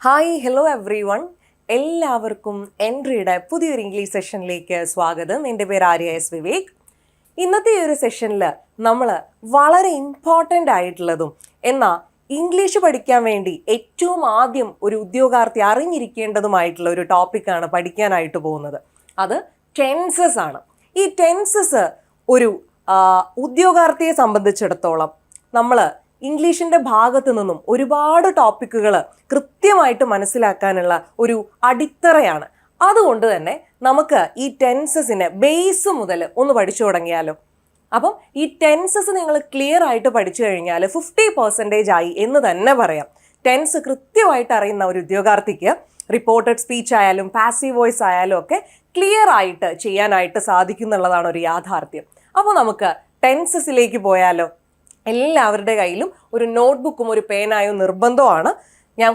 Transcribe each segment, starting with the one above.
Hi hello every one, എല്ലാവർക്കും എൻട്രിയുടെ പുതിയൊരു English സെഷനിലേക്ക് സ്വാഗതം. എൻ്റെ പേര് ആര്യ എസ് വിവേക്. ഇന്നത്തെ ഈ ഒരു സെഷനിൽ നമ്മൾ വളരെ ഇമ്പോർട്ടൻ്റ് ആയിട്ടുള്ളതും എന്നാൽ ഇംഗ്ലീഷ് പഠിക്കാൻ വേണ്ടി ഏറ്റവും ആദ്യം ഒരു ഉദ്യോഗാർത്ഥി അറിഞ്ഞിരിക്കേണ്ടതുമായിട്ടുള്ള ഒരു ടോപ്പിക്കാണ് പഠിക്കാനായിട്ട് പോകുന്നത്. അത് ടെൻസസ് ആണ്. ഈ ടെൻസസ് ഒരു ഉദ്യോഗാർത്ഥിയെ സംബന്ധിച്ചിടത്തോളം നമ്മൾ ഇംഗ്ലീഷിൻ്റെ ഭാഗത്തു നിന്നും ഒരുപാട് ടോപ്പിക്കുകൾ കൃത്യമായിട്ട് മനസ്സിലാക്കാനുള്ള ഒരു അടിത്തറയാണ്. അതുകൊണ്ട് തന്നെ നമുക്ക് ഈ ടെൻസസിനെ ബേസ് മുതൽ ഒന്ന് പഠിച്ചു തുടങ്ങിയാലോ. അപ്പം ഈ ടെൻസസ് നിങ്ങൾ ക്ലിയർ ആയിട്ട് പഠിച്ചു കഴിഞ്ഞാൽ 50% ആയി എന്ന് തന്നെ പറയാം. ടെൻസ് കൃത്യമായിട്ട് അറിയുന്ന ഒരു ഉദ്യോഗാർത്ഥിക്ക് റിപ്പോർട്ടഡ് സ്പീച്ച് ആയാലും പാസീവ് വോയിസ് ആയാലും ഒക്കെ ക്ലിയർ ആയിട്ട് ചെയ്യാനായിട്ട് സാധിക്കുന്നുള്ളതാണ് ഒരു യാഥാർത്ഥ്യം. അപ്പോൾ നമുക്ക് ടെൻസസിലേക്ക് പോയാലോ. എല്ലാവരുടെ കയ്യിലും ഒരു നോട്ട്ബുക്കും ഒരു പേനായും നിർബന്ധമാണ്. ഞാൻ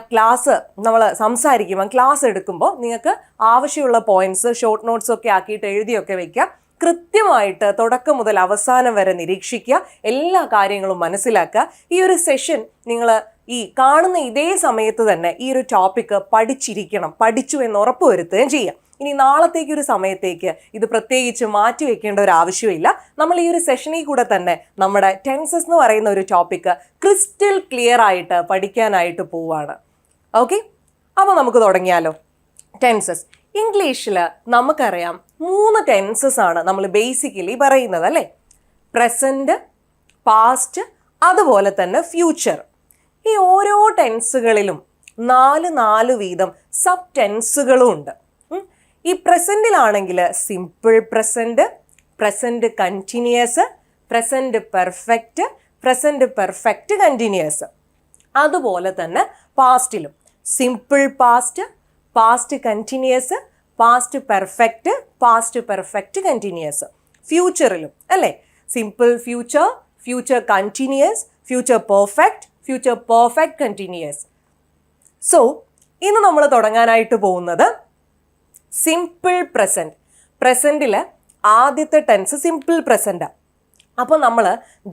നമ്മൾ സംസാരിക്കുമ്പോൾ ക്ലാസ് എടുക്കുമ്പോൾ നിങ്ങൾക്ക് ആവശ്യമുള്ള പോയിന്റ്സ് ഷോർട്ട് നോട്ട്സ് ഒക്കെ ആക്കിയിട്ട് എഴുതിയൊക്കെ വെക്കുക. കൃത്യമായിട്ട് തുടക്കം മുതൽ അവസാനം വരെ നിരീക്ഷിക്കുക, എല്ലാ കാര്യങ്ങളും മനസ്സിലാക്കുക. ഈ ഒരു സെഷൻ നിങ്ങൾ ഈ കാണുന്ന ഇതേ സമയത്ത് തന്നെ ഈ ഒരു ടോപ്പിക്ക് പഠിച്ചു എന്ന് ഉറപ്പുവരുത്തുകയും ചെയ്യാം. ഇനി നാളത്തേക്ക് ഒരു സമയത്തേക്ക് ഇത് പ്രത്യേകിച്ച് മാറ്റി വെക്കേണ്ട ഒരു ആവശ്യമില്ല. നമ്മൾ ഈ ഒരു സെഷനിൽ കൂടെ തന്നെ നമ്മുടെ ടെൻസസ് എന്ന് പറയുന്ന ഒരു ടോപ്പിക്ക് ക്രിസ്റ്റൽ ക്ലിയർ ആയിട്ട് പഠിക്കാനായിട്ട് പോവാണ്. ഓക്കെ, അപ്പോൾ നമുക്ക് തുടങ്ങിയാലോ. ടെൻസസ് ഇംഗ്ലീഷിൽ നമുക്കറിയാം 3 ടെൻസസ് ആണ് നമ്മൾ ബേസിക്കലി പറയുന്നത്, അല്ലേ? പ്രസൻറ്റ്, പാസ്റ്റ്, അതുപോലെ തന്നെ ഫ്യൂച്ചർ. ഈ ഓരോ ടെൻസുകളിലും 4 വീതം സബ് ടെൻസുകളും ഉണ്ട്. ഈ പ്രസൻറ്റിലാണെങ്കിൽ simple present, present continuous, present perfect, present perfect continuous. അതുപോലെ തന്നെ പാസ്റ്റിലും simple past, past continuous, past perfect, past perfect continuous. ഫ്യൂച്ചറിലും അല്ലേ, simple future, future continuous, future perfect, future perfect continuous. So ഇന്ന് നമ്മൾ തുടങ്ങാനായിട്ട് പോകുന്നത് സിമ്പിൾ പ്രസൻറ്റ്. പ്രസൻറ്റിൽ ആദ്യത്തെ ടെൻസ് സിമ്പിൾ പ്രസൻറ്റാണ്. അപ്പോൾ നമ്മൾ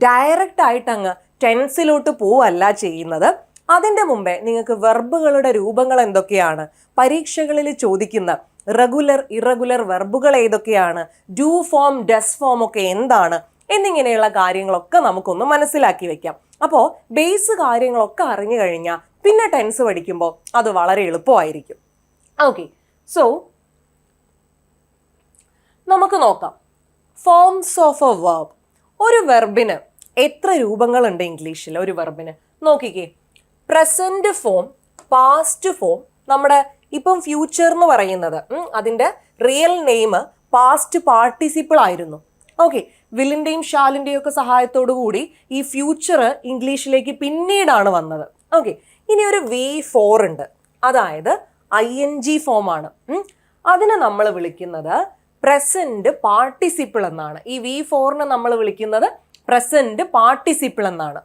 ഡയറക്റ്റ് ആയിട്ട് അങ്ങ് ടെൻസിലോട്ട് പോവല്ല ചെയ്യുന്നത്. അതിൻ്റെ മുമ്പേ നിങ്ങൾക്ക് വെർബുകളുടെ രൂപങ്ങൾ എന്തൊക്കെയാണ്, പരീക്ഷകളിൽ ചോദിക്കുന്ന റെഗുലർ ഇറഗുലർ വെർബുകൾ ഏതൊക്കെയാണ്, ഡു ഫോം ഡസ് ഫോം ഒക്കെ എന്താണ് എന്നിങ്ങനെയുള്ള കാര്യങ്ങളൊക്കെ നമുക്കൊന്ന് മനസ്സിലാക്കി വെക്കാം. അപ്പോൾ ബേസ് കാര്യങ്ങളൊക്കെ അറിഞ്ഞു കഴിഞ്ഞാൽ പിന്നെ ടെൻസ് പഠിക്കുമ്പോൾ അത് വളരെ എളുപ്പമായിരിക്കും. ഓക്കെ, സോ നമുക്ക് നോക്കാം. Forms of A verb. ഒരു വെർബിന് എത്ര രൂപങ്ങളുണ്ട് ഇംഗ്ലീഷിൽ? ഒരു വെർബിന് നോക്കിക്കേ, പ്രസൻറ്റ് ഫോം, പാസ്റ്റ് ഫോം. നമ്മുടെ ഇപ്പം ഫ്യൂച്ചർ എന്ന് പറയുന്നത് അതിൻ്റെ റിയൽ നെയിം പാസ്റ്റ് പാർട്ടിസിപ്പിൾ ആയിരുന്നു. ഓക്കെ, വില്ലിൻ്റെയും ഷാലിൻ്റെയും ഒക്കെ സഹായത്തോടു കൂടി ഈ ഫ്യൂച്ചർ ഇംഗ്ലീഷിലേക്ക് പിന്നീടാണ് വന്നത്. ഓക്കെ, ഇനി ഒരു V4 ഉണ്ട്, അതായത് ING ഫോമാണ്. അതിനെ നമ്മൾ വിളിക്കുന്നത് പ്രസൻറ്റ് പാർട്ടിസിപ്പിൾ എന്നാണ്. ഈ V4നെ നമ്മൾ വിളിക്കുന്നത് പ്രസൻറ്റ് പാർട്ടിസിപ്പിൾ എന്നാണ്.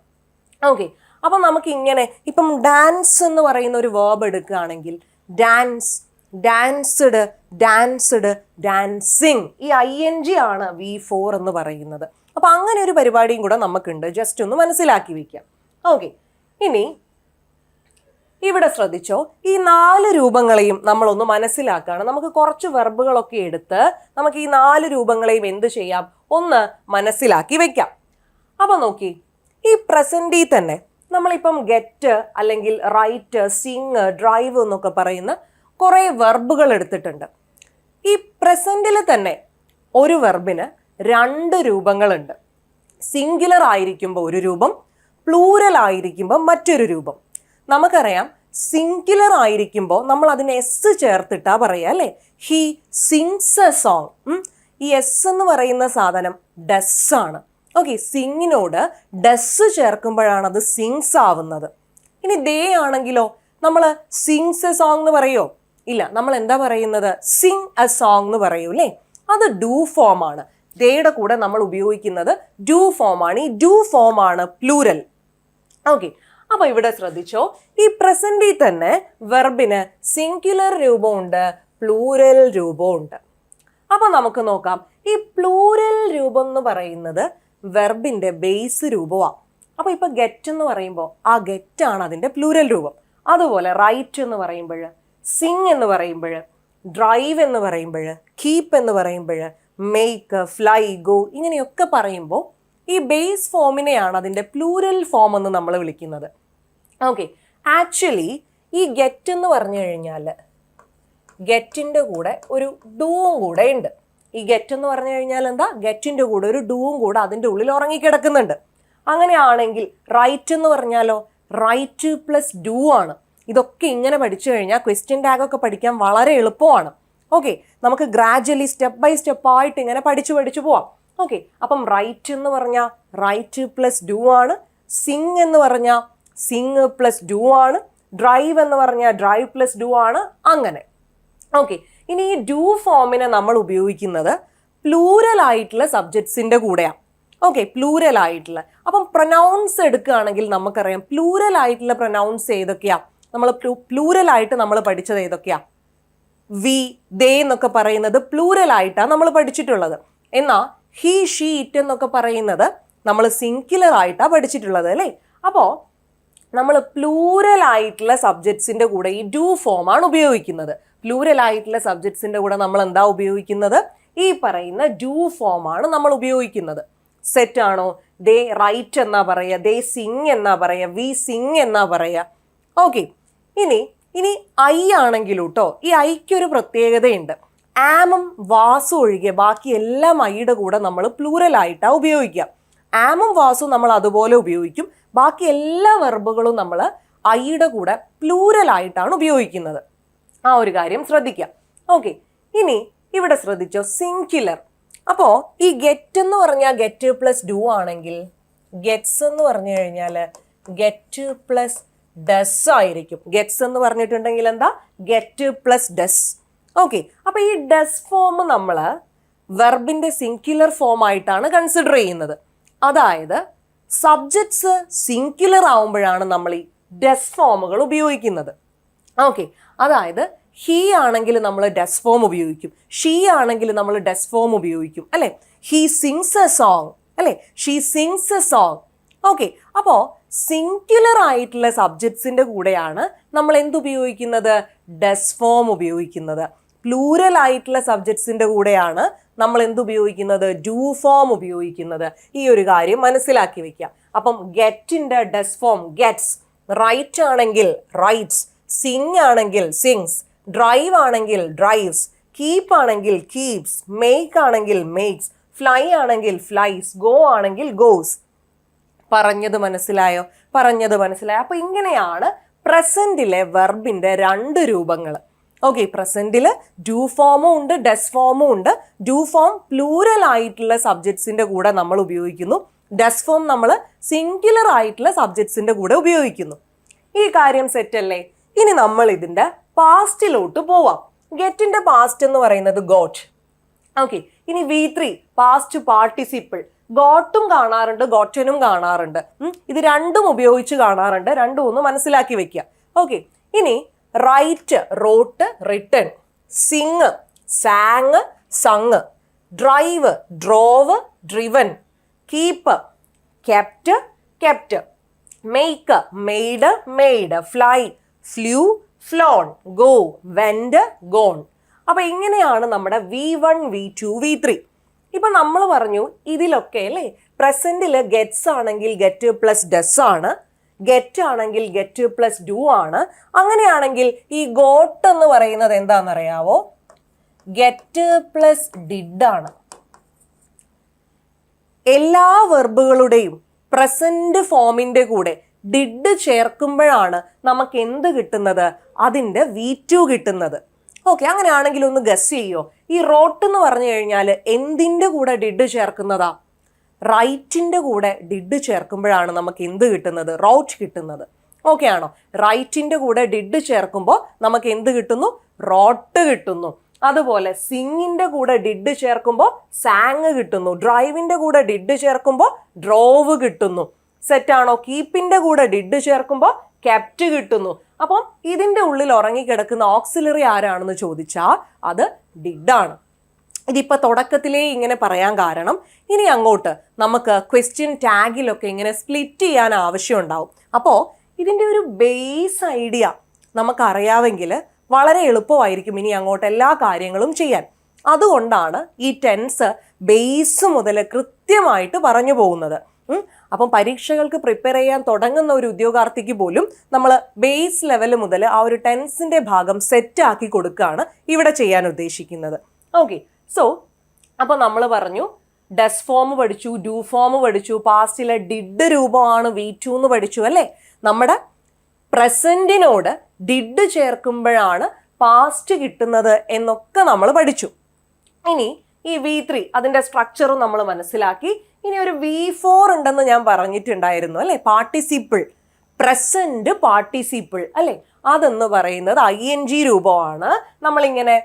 ഓക്കെ, അപ്പം നമുക്ക് ഇങ്ങനെ ഇപ്പം ഡാൻസ് എന്ന് പറയുന്ന ഒരു വേർബ് എടുക്കുകയാണെങ്കിൽ ഡാൻസ്, ഡാൻസ്ഡ്, ഡാൻസ്ഡ്, ഡാൻസിങ്. ഈ ING ആണ് V4 എന്ന് പറയുന്നത്. അപ്പം അങ്ങനെ ഒരു പരിപാടിയും കൂടെ നമുക്കുണ്ട്, ജസ്റ്റ് ഒന്ന് മനസ്സിലാക്കി വയ്ക്കാം. ഓക്കെ, ഇനി ഇവിടെ ശ്രദ്ധിച്ചോ, ഈ 4 രൂപങ്ങളെയും നമ്മളൊന്ന് മനസ്സിലാക്കുകയാണ്. നമുക്ക് കുറച്ച് വെർബുകളൊക്കെ എടുത്ത് നമുക്ക് ഈ 4 രൂപങ്ങളെയും എന്ത് ചെയ്യാം, ഒന്ന് മനസ്സിലാക്കി വെക്കാം. അപ്പം നോക്കി, ഈ പ്രസൻറ്റിൽ തന്നെ നമ്മളിപ്പം ഗെറ്റ് അല്ലെങ്കിൽ റൈറ്റ്, സിങ്, ഡ്രൈവ് എന്നൊക്കെ പറയുന്ന കുറേ വെർബുകൾ എടുത്തിട്ടുണ്ട്. ഈ പ്രസൻറ്റിൽ തന്നെ ഒരു വെർബിന് 2 രൂപങ്ങളുണ്ട്. സിംഗുലർ ആയിരിക്കുമ്പോൾ ഒരു രൂപം, പ്ലൂരൽ ആയിരിക്കുമ്പോൾ മറ്റൊരു രൂപം. നമുക്കറിയാം സിംഗുലർ ആയിരിക്കുമ്പോൾ നമ്മൾ അതിന് എസ് ചേർത്തിട്ടാ പറയുക, അല്ലേ? He sings a song. ഈ എസ് എന്ന് പറയുന്ന സാധനം ഡസ് ആണ്. ഓക്കെ, സിങ്ങിനോട് ഡസ് ചേർക്കുമ്പോഴാണ് അത് സിങ്സ് ആവുന്നത്. ഇനി ദേ ആണെങ്കിലോ നമ്മൾ സിങ്സ് എ സോങ് എന്ന് പറയുമോ? ഇല്ല, നമ്മൾ എന്താ പറയുന്നത്, സിങ് എ സോങ് എന്ന് പറയൂ, അല്ലേ? അത് ഡു ഫോം ആണ്. ദേയുടെ കൂടെ നമ്മൾ ഉപയോഗിക്കുന്നത് ഡു ഫോം ആണ്. ഈ ഡു ഫോം ആണ് പ്ലൂരൽ. ഓക്കെ, അപ്പോൾ ഇവിടെ ശ്രദ്ധിച്ചോ, ഈ പ്രസൻറ്റിൽ തന്നെ വെർബിന് സിംഗുലർ രൂപമുണ്ട്, പ്ലൂരൽ രൂപമുണ്ട്. അപ്പോൾ നമുക്ക് നോക്കാം, ഈ പ്ലൂരൽ രൂപം എന്ന് പറയുന്നത് വെർബിൻ്റെ ബേസ് രൂപമാണ്. അപ്പോൾ ഇപ്പോൾ ഗെറ്റ് എന്ന് പറയുമ്പോൾ ആ ഗെറ്റാണ് അതിൻ്റെ പ്ലൂരൽ രൂപം. അതുപോലെ റൈറ്റ് എന്ന് പറയുമ്പോൾ, സിങ് എന്ന് പറയുമ്പോൾ, ഡ്രൈവ് എന്ന് പറയുമ്പോൾ, കീപ്പ് എന്ന് പറയുമ്പോൾ, മേക്ക്, ഫ്ലൈ, ഗോ ഇങ്ങനെയൊക്കെ പറയുമ്പോൾ ഈ ബേസ് ഫോമിനെയാണ് അതിൻ്റെ പ്ലൂരൽ ഫോം എന്ന് നമ്മൾ വിളിക്കുന്നത്. ഓക്കെ, ആക്ച്വലി ഈ ഗെറ്റ് എന്ന് പറഞ്ഞു കഴിഞ്ഞാൽ ഗെറ്റിൻ്റെ കൂടെ ഒരു ഡൂവും കൂടെ ഉണ്ട്. ഈ ഗെറ്റ് എന്ന് പറഞ്ഞു കഴിഞ്ഞാൽ എന്താ, ഗെറ്റിൻ്റെ കൂടെ ഒരു ഡൂവും കൂടെ അതിൻ്റെ ഉള്ളിൽ ഉറങ്ങിക്കിടക്കുന്നുണ്ട്. അങ്ങനെയാണെങ്കിൽ റൈറ്റ് എന്ന് പറഞ്ഞാലോ, റൈറ്റ് പ്ലസ് ഡൂ ആണ്. ഇതൊക്കെ ഇങ്ങനെ പഠിച്ചു കഴിഞ്ഞാൽ ക്വസ്റ്റ്യൻ ടാഗൊക്കെ പഠിക്കാൻ വളരെ എളുപ്പമാണ്. ഓക്കെ, നമുക്ക് ഗ്രാജ്വലി സ്റ്റെപ്പ് ബൈ സ്റ്റെപ്പ് ആയിട്ട് ഇങ്ങനെ പഠിച്ചു പോവാം. ഓക്കെ, അപ്പം റൈറ്റ് എന്ന് പറഞ്ഞാൽ റൈറ്റ് പ്ലസ് ഡൂ ആണ്, സിങ് എന്ന് പറഞ്ഞാൽ സിങ് പ്ലസ് ഡൂ ആണ്, ഡ്രൈവ് എന്ന് പറഞ്ഞാൽ ഡ്രൈവ് പ്ലസ് ഡൂ ആണ്. അങ്ങനെ ഓക്കെ, ഇനി ഈ ഡൂ ഫോമിനെ നമ്മൾ ഉപയോഗിക്കുന്നത് പ്ലൂരൽ ആയിട്ടുള്ള സബ്ജക്ട്സിൻ്റെ കൂടെയാണ്. ഓക്കെ, പ്ലൂരൽ ആയിട്ടുള്ള. അപ്പം പ്രൊനൗൺസ് എടുക്കുകയാണെങ്കിൽ നമുക്കറിയാം പ്ലൂരൽ ആയിട്ടുള്ള പ്രൊനൗൺസ് ഏതൊക്കെയാണ്. നമ്മൾ പ്ലൂരൽ ആയിട്ട് നമ്മൾ പഠിച്ചത് ഏതൊക്കെയാണ്? വി, ദേ എന്നൊക്കെ പറയുന്നത് പ്ലൂരൽ ആയിട്ടാണ് നമ്മൾ പഠിച്ചിട്ടുള്ളത്. എന്നാൽ ഹി, ഷീ, ഇറ്റ് എന്നൊക്കെ പറയുന്നത് നമ്മൾ സിംഗുലർ ആയിട്ടാണ് പഠിച്ചിട്ടുള്ളത് അല്ലേ. അപ്പോൾ നമ്മൾ പ്ലൂരൽ ആയിട്ടുള്ള സബ്ജക്ട്സിൻ്റെ കൂടെ ഈ ഡൂ ഫോമാണ് ഉപയോഗിക്കുന്നത്. പ്ലൂരൽ ആയിട്ടുള്ള സബ്ജക്ട്സിൻ്റെ കൂടെ നമ്മൾ എന്താ ഉപയോഗിക്കുന്നത്? ഈ പറയുന്ന ഡൂ ഫോമാണ് നമ്മൾ ഉപയോഗിക്കുന്നത്. സെറ്റ് ആണോ? ദേ റൈറ്റ് എന്നാ പറയുക, ദേ സിങ് എന്നാ പറയുക, വി സിങ് എന്നാ പറയുക. ഓക്കെ, ഇനി ഐ ആണെങ്കിലും കേട്ടോ, ഈ ഐക്കൊരു പ്രത്യേകതയുണ്ട്. ആമും വാസും ഒഴികെ ബാക്കി എല്ലാം ഐയുടെ കൂടെ നമ്മൾ പ്ലൂരൽ ആയിട്ടാണ് ഉപയോഗിക്കുക. ആമും വാസും നമ്മൾ അതുപോലെ ഉപയോഗിക്കും. ബാക്കി എല്ലാ വെർബുകളും നമ്മൾ ഐയുടെ കൂടെ പ്ലൂരൽ ആയിട്ടാണ് ഉപയോഗിക്കുന്നത്. ആ ഒരു കാര്യം ശ്രദ്ധിക്കാം. ഓക്കെ, ഇനി ഇവിടെ ശ്രദ്ധിച്ചോ, സിംഗുലർ. അപ്പോൾ ഈ ഗെറ്റ് എന്ന് പറഞ്ഞാൽ ഗെറ്റ് പ്ലസ് ഡൂ ആണെങ്കിൽ ഗെറ്റ്സ് എന്ന് പറഞ്ഞു കഴിഞ്ഞാൽ ഗെറ്റ് പ്ലസ് ഡസ് ആയിരിക്കും. ഗെറ്റ്സ് എന്ന് പറഞ്ഞിട്ടുണ്ടെങ്കിൽ എന്താ, ഗെറ്റ് പ്ലസ് ഡസ്. ഓക്കെ, അപ്പോൾ ഈ ഡസ് ഫോം നമ്മൾ വെർബിൻ്റെ സിംഗുലർ ഫോം ആയിട്ടാണ് കൺസിഡർ ചെയ്യുന്നത്. അതായത് സബ്ജക്ട്സ് സിംഗുലർ ആവുമ്പോഴാണ് നമ്മൾ ഈ ഡസ് ഫോമുകൾ ഉപയോഗിക്കുന്നത്. ഓക്കെ, അതായത് ഹീ ആണെങ്കിൽ നമ്മൾ ഡസ് ഫോം ഉപയോഗിക്കും, ഷീ ആണെങ്കിൽ നമ്മൾ ഡസ് ഫോം ഉപയോഗിക്കും അല്ലേ. ഹീ സിങ്സ് എ സോങ് അല്ലേ, she sings a song. Okay, അപ്പോൾ സിംഗുലർ ആയിട്ടുള്ള സബ്ജക്ട്സിൻ്റെ കൂടെയാണ് നമ്മൾ എന്തുപയോഗിക്കുന്നത്? ഡസ് ഫോം ഉപയോഗിക്കുന്നത്. പ്ലൂരൽ ആയിട്ടുള്ള സബ്ജക്ട്സിൻ്റെ കൂടെയാണ് നമ്മൾ എന്തുപയോഗിക്കുന്നത്? ഡൂ ഫോം ഉപയോഗിക്കുന്നത്. ഈ ഒരു കാര്യം മനസ്സിലാക്കി വെക്കാം. അപ്പം ഗെറ്റിൻ്റെ ഡസ് ഫോം ഗെറ്റ്സ്, റൈറ്റ് ആണെങ്കിൽ റൈറ്റ്സ്, സിങ് ആണെങ്കിൽ സിങ്സ്, ഡ്രൈവ് ആണെങ്കിൽ ഡ്രൈവ്സ്, കീപ്പ് ആണെങ്കിൽ കീപ്സ്, മേക്ക് ആണെങ്കിൽ മേക്സ്, ഫ്ലൈ ആണെങ്കിൽ ഫ്ലൈസ്, ഗോ ആണെങ്കിൽ ഗോസ്. പറഞ്ഞത് മനസ്സിലായോ? അപ്പോൾ ഇങ്ങനെയാണ് പ്രസൻറ്റിലെ വെർബിൻ്റെ രണ്ട് രൂപങ്ങൾ. ഓക്കെ, പ്രസൻറ്റിൽ ഡൂ ഫോമും ഉണ്ട് ഡസ് ഫോമും ഉണ്ട്. ഡൂ ഫോം പ്ലൂരൽ ആയിട്ടുള്ള സബ്ജക്ട്സിൻ്റെ കൂടെ നമ്മൾ ഉപയോഗിക്കുന്നു. ഡസ് ഫോം നമ്മൾ സിംഗുലർ ആയിട്ടുള്ള സബ്ജക്ട്സിൻ്റെ കൂടെ ഉപയോഗിക്കുന്നു. ഈ കാര്യം സെറ്റല്ലേ? ഇനി നമ്മൾ ഇതിൻ്റെ പാസ്റ്റിലോട്ട് പോവാം. ഗെറ്റിൻ്റെ പാസ്റ്റ് എന്ന് പറയുന്നത് ഗോട്ട്. ഓക്കെ, ഇനി V3 പാസ്റ്റ് പാർട്ടിസിപ്പിൾ. ഗോട്ടും കാണാറുണ്ട്, ഗോട്ടനും കാണാറുണ്ട്. ഇത് രണ്ടും ഉപയോഗിച്ച് കാണാറുണ്ട്. രണ്ടും ഒന്ന് മനസ്സിലാക്കി വെക്കുക. ഓക്കെ, ഇനി write wrote written, sing sang sung, drive drove driven, keep kept kept, make made made, fly flew flown, go went gone. അപ്പോൾ ഇങ്ങനെയാണ് നമ്മുടെ V1 V2 V3. ഇപ്പം നമ്മൾ പറഞ്ഞു ഇതിലൊക്കെ അല്ലേ പ്രസൻറ്റിൽ ഗെറ്റ്സ് ആണെങ്കിൽ ഗെറ്റ് പ്ലസ് ഡസ് ആണ്, ഗെറ്റ് ആണെങ്കിൽ ഗെറ്റ് പ്ലസ് ഡൂ ആണ്. അങ്ങനെയാണെങ്കിൽ ഈ ഗോട്ട് എന്ന് പറയുന്നത് എന്താണെന്നറിയാവോ? ഗെറ്റ് പ്ലസ് ഡിഡ് ആണ്. എല്ലാ വെർബുകളുടെയും പ്രസൻറ്റ് ഫോമിൻ്റെ കൂടെ ഡിഡ് ചേർക്കുമ്പോഴാണ് നമുക്ക് എന്ത് കിട്ടുന്നത്? അതിൻ്റെ V2 കിട്ടുന്നത്. ഓക്കെ, അങ്ങനെയാണെങ്കിൽ ഒന്ന് ഗസ് ചെയ്യോ? ഈ റോട്ട് എന്ന് പറഞ്ഞു കഴിഞ്ഞാൽ എന്തിൻ്റെ കൂടെ ഡിഡ് ചേർക്കുന്നതാ? റൈറ്റിൻ്റെ കൂടെ ഡിഡ് ചേർക്കുമ്പോഴാണ് നമുക്ക് എന്ത് കിട്ടുന്നത്? റോട്ട് കിട്ടുന്നത്. ഓക്കെ ആണോ? റൈറ്റിൻ്റെ കൂടെ ഡിഡ് ചേർക്കുമ്പോൾ നമുക്ക് എന്ത് കിട്ടുന്നു? റോട്ട് കിട്ടുന്നു. അതുപോലെ സിങ്ങിൻ്റെ കൂടെ ഡിഡ് ചേർക്കുമ്പോൾ സാങ് കിട്ടുന്നു. ഡ്രൈവിൻ്റെ കൂടെ ഡിഡ് ചേർക്കുമ്പോൾ ഡ്രോവ് കിട്ടുന്നു. സെറ്റാണോ? കീപ്പിൻ്റെ കൂടെ ഡിഡ് ചേർക്കുമ്പോൾ കെപ്റ്റ് കിട്ടുന്നു. അപ്പം ഇതിൻ്റെ ഉള്ളിൽ ഉറങ്ങിക്കിടക്കുന്ന ഓക്സിലറി ആരാണെന്ന് ചോദിച്ചാൽ അത് ഡിഡാണ്. ഇതിപ്പോൾ തുടക്കത്തിലേ ഇങ്ങനെ പറയാൻ കാരണം ഇനി അങ്ങോട്ട് നമുക്ക് ക്വസ്റ്റ്യൻ ടാഗിലൊക്കെ ഇങ്ങനെ സ്പ്ലിറ്റ് ചെയ്യാൻ ആവശ്യമുണ്ടാവും. അപ്പോൾ ഇതിൻ്റെ ഒരു ബേസ് ഐഡിയ നമുക്കറിയാമെങ്കിൽ വളരെ എളുപ്പമായിരിക്കും ഇനി അങ്ങോട്ട് എല്ലാ കാര്യങ്ങളും ചെയ്യാൻ. അതുകൊണ്ടാണ് ഈ ടെൻസ് ബേസ് മുതൽ കൃത്യമായിട്ട് പറഞ്ഞു പോകുന്നത്. അപ്പം പരീക്ഷകൾക്ക് പ്രിപ്പയർ ചെയ്യാൻ തുടങ്ങുന്ന ഒരു ഉദ്യോഗാർത്ഥിക്ക് പോലും നമ്മൾ ബേസ് ലെവൽ മുതൽ ആ ഒരു ടെൻസിൻ്റെ ഭാഗം സെറ്റ് ആക്കി കൊടുക്കുകയാണ് ഇവിടെ ചെയ്യാൻ ഉദ്ദേശിക്കുന്നത്. ഓക്കെ, സോ അപ്പോൾ നമ്മൾ പറഞ്ഞു ഡസ് ഫോം പഠിച്ചു, ഡു ഫോം പഠിച്ചു, പാസ്റ്റിലെ ഡിഡ് രൂപമാണ് V2 എന്ന് പഠിച്ചു അല്ലേ. നമ്മുടെ പ്രസൻറ്റിനോട് ഡിഡ് ചേർക്കുമ്പോഴാണ് പാസ്റ്റ് കിട്ടുന്നത് എന്നൊക്കെ നമ്മൾ പഠിച്ചു. ഇനി ഈ V3 അതിൻ്റെ സ്ട്രക്ചറും നമ്മൾ മനസ്സിലാക്കി. ഇനി ഒരു V4 ഉണ്ടെന്ന് ഞാൻ പറഞ്ഞിട്ടുണ്ടായിരുന്നു അല്ലേ, പാർട്ടിസിപ്പിൾ, പ്രസൻറ്റ് പാർട്ടിസിപ്പിൾ അല്ലേ. അതെന്ന് പറയുന്നത് ING രൂപമാണ്. നമ്മളിങ്ങനെ